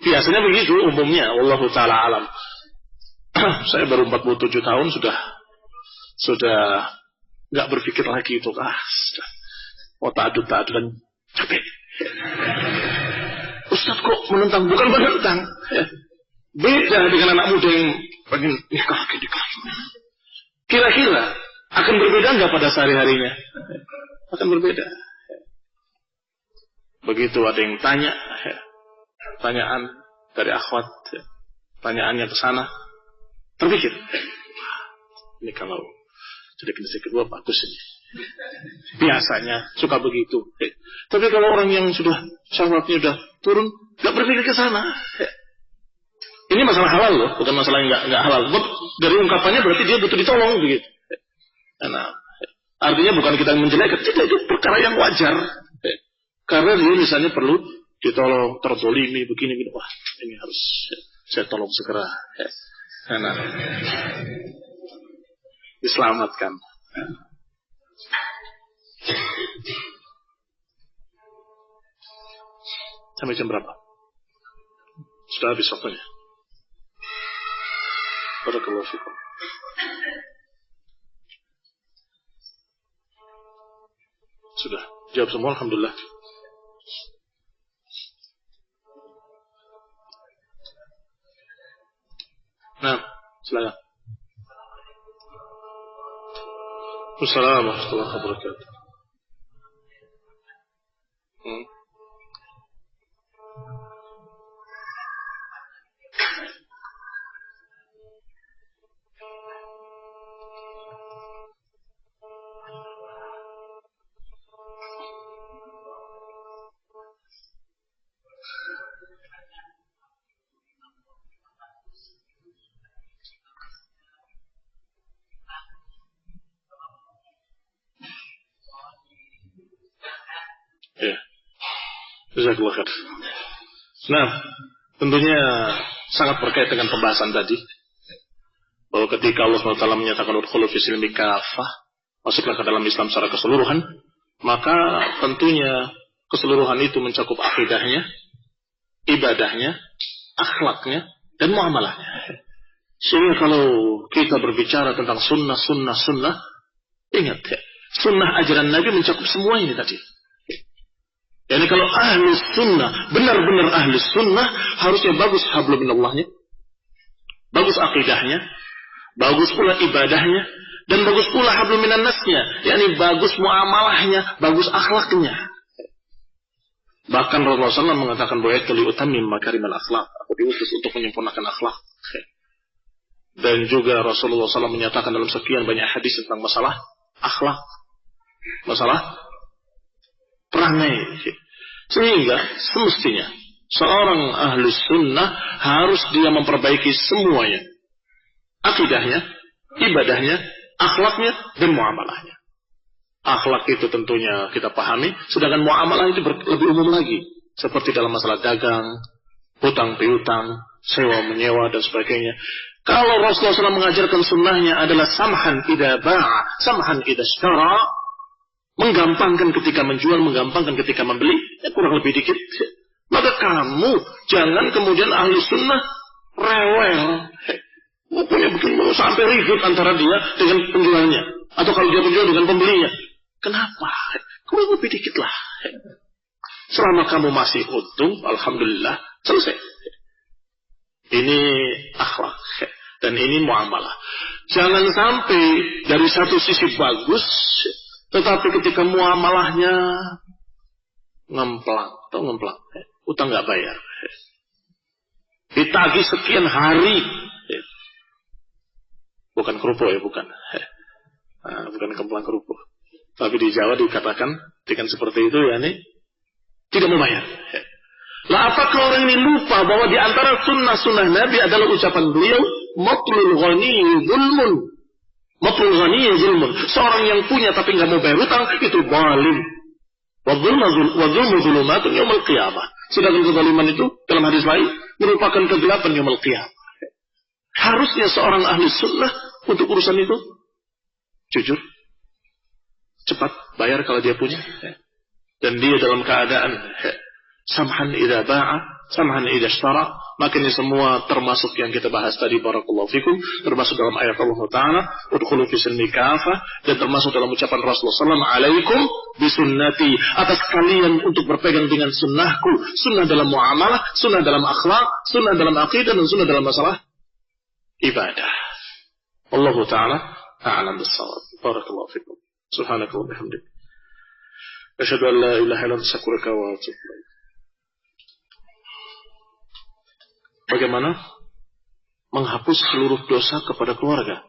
Biasanya begitu umumnya, wallahu taala alam. Saya baru 47 tahun sudah nggak berpikir lagi itu sudah otak aduk dan capek. Ustaz kok menentang? Bukan menentang. Beda dengan anak muda yang pengen nikah. Kira-kira akan berbeda nggak pada sehari-harinya? Akan berbeda. Begitu ada yang tanya, pertanyaan dari akhwat, pertanyaannya ke sana, terpikir, ini kalau jadi generasi kedua bagus ini. Biasanya suka begitu. Tapi kalau orang yang sudah syahwatnya sudah turun, nggak berpikir ke sana. Ini masalah halal loh, bukan masalah yang nggak halal. Dari ungkapannya berarti dia butuh ditolong begitu. Nah, artinya bukan kita menjelekkan, tidak, itu perkara yang wajar. Karena dia misalnya perlu ditolong, terzolimi, begini. Wah, ini harus saya tolong segera. Nah, diselamatkan. Sampai jam berapa? Sudah habis waktunya. Barakallahu fikum. Sudah jawab semua, alhamdulillah. Nah, silakan. Assalamualaikum warahmatullahi wabarakatuh. Ya, jazakallahu khair. Nah, tentunya sangat berkait dengan pembahasan tadi, bahwa ketika Allah SWT menyatakan udkhulu fi silmi kafah, masuklah ke dalam Islam secara keseluruhan, maka tentunya keseluruhan itu mencakup akidahnya, ibadahnya, akhlaknya, dan muamalahnya. Sehingga kalau kita berbicara tentang sunnah, ingat ya, sunnah ajaran Nabi mencakup semua ini tadi. Yani kalau ahli sunnah, benar-benar ahli sunnah, harusnya bagus hablum minallahnya, bagus akidahnya, bagus pula ibadahnya, dan bagus pula hablum minannasnya, yani bagus muamalahnya, bagus akhlaknya. Bahkan Rasulullah SAW mengatakan bahwa itu liutammim makarimal akhlak, aku diutus untuk menyempurnakan akhlak. Dan juga Rasulullah SAW menyatakan dalam sekian banyak hadis tentang masalah akhlak, masalah perangai. Sehingga semestinya seorang ahli sunnah harus dia memperbaiki semuanya, akidahnya, ibadahnya, akhlaknya, dan muamalahnya. Akhlak itu tentunya kita pahami, sedangkan muamalah itu lebih umum lagi, seperti dalam masalah dagang, hutang piutang, sewa menyewa, dan sebagainya. Kalau Rasulullah SAW mengajarkan sunnahnya adalah samhan idza ba'a, samhan idza ishtara, menggampangkan ketika menjual, menggampangkan ketika membeli, ya kurang lebih dikit. Maka kamu jangan kemudian ahli sunnah rewel, punya betul sampai ribut antara dia dengan penjualnya, atau kalau dia penjual dengan pembelinya. Kenapa? Kurang lebih dikit lah. Selama kamu masih untung, alhamdulillah, selesai. Ini akhlak dan ini muamalah. Jangan sampai dari satu sisi bagus, tetapi ketika muamalahnya ngemplang, utang nggak bayar, ditagih sekian hari, bukan kerupuk ya, bukan kemplang kerupuk, tapi di Jawa dikatakan dengan seperti itu, ya ini tidak membayar. Lah apakah orang ini lupa bahwa di antara sunnah Nabi adalah ucapan beliau, matlul ghani zulmun. Matlul ghani zulmun. Seorang yang punya tapi nggak mau bayar hutang itu zalim. Wa zulmu zulumatun yaumil qiyamah. Sedangkan kezaliman itu dalam hadis lain merupakan kegelapan yaumil qiyamah. Harusnya seorang ahli sunnah untuk urusan itu jujur, cepat bayar kalau dia punya. Dan dia dalam keadaan samhan idza ba'a, samhan idza ishtara, maka ini semua termasuk yang kita bahas tadi, barakallahu fikum, termasuk dalam ayat Allah Ta'ala, udkhulu fi silmi kafah, dan termasuk dalam ucapan Rasulullah SAW, alaikum bisunnati, atas kalian untuk berpegang dengan sunnahku, sunnah dalam muamalah, sunnah dalam akhlak, sunnah dalam aqidah, dan sunnah dalam masalah ibadah. Allah Ta'ala a'lam bis-shawab. Barakallahu fikum. Subhanaka wa bihamdik. Asyhadu an la ilaha illa anta astaghfiruka wa atubu ilaik. Bagaimana menghapus seluruh dosa kepada keluarga?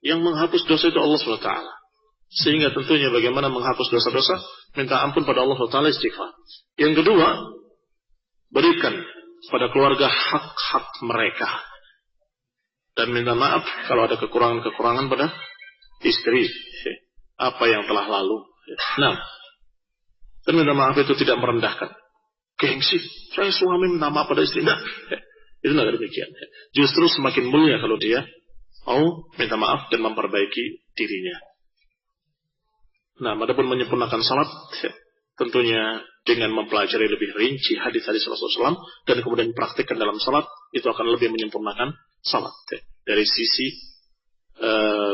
Yang menghapus dosa itu Allah SWT. Sehingga tentunya bagaimana menghapus dosa-dosa, minta ampun pada Allah SWT, istighfar. Yang kedua, berikan pada keluarga hak-hak mereka. Dan minta maaf kalau ada kekurangan-kekurangan pada istri. Apa yang telah lalu. Nah, dan minta maaf itu tidak merendahkan. Gengsi, saya suami minta maaf pada istri. Nah, itu tidak demikian. Justru semakin mulia kalau dia mau minta maaf dan memperbaiki dirinya. Nah, adapun menyempurnakan salat, tentunya dengan mempelajari lebih rinci hadis-hadis Rasulullah SAW dan kemudian praktikkan dalam salat, itu akan lebih menyempurnakan salat dari sisi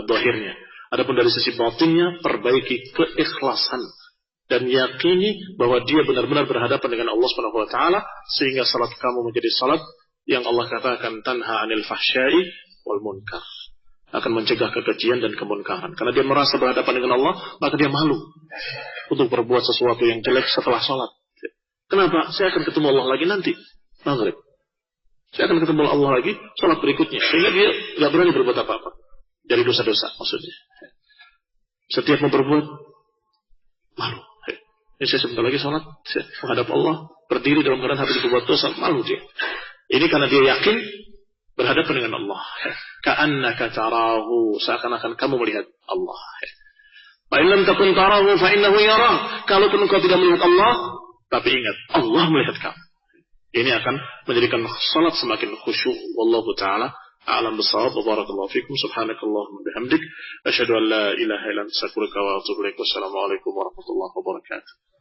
zahirnya. Adapun dari sisi batinnya, perbaiki keikhlasan dan yakini bahwa dia benar-benar berhadapan dengan Allah Subhanahu wa taala, sehingga salat kamu menjadi salat yang Allah katakan tanha 'anil fahsya'i wal munkar, akan mencegah kekejian dan kemunkaran. Karena dia merasa berhadapan dengan Allah, maka dia malu untuk berbuat sesuatu yang jelek setelah salat. Kenapa? Saya akan ketemu Allah lagi nanti maghrib. Saya akan ketemu Allah lagi salat berikutnya. Sehingga dia tidak berani berbuat apa-apa dari dosa-dosa maksudnya. Setiap memperbuat malu. Ini saya sebentar lagi sholat, menghadap Allah, berdiri dalam keadaan habis berbuat dosa, malu dia. Ini karena dia yakin berhadapan dengan Allah. Ka'annaka tarahu, seakan-akan kamu melihat Allah. Fa in lam takun tarahu fa innahu yarah. Kalau engkau tidak melihat Allah, tapi ingat, Allah melihat kamu. Ini akan menjadikan sholat semakin khusyuk. Wallahu ta'ala a'lam bis-shawab. Barakallahu fikum. Subhanakallahumma bihamdik, asyhadu an la ilaha illa anta astaghfiruka wa atubu ilaik. Wassalamu alaikum warahmatullahi wabarakatuh.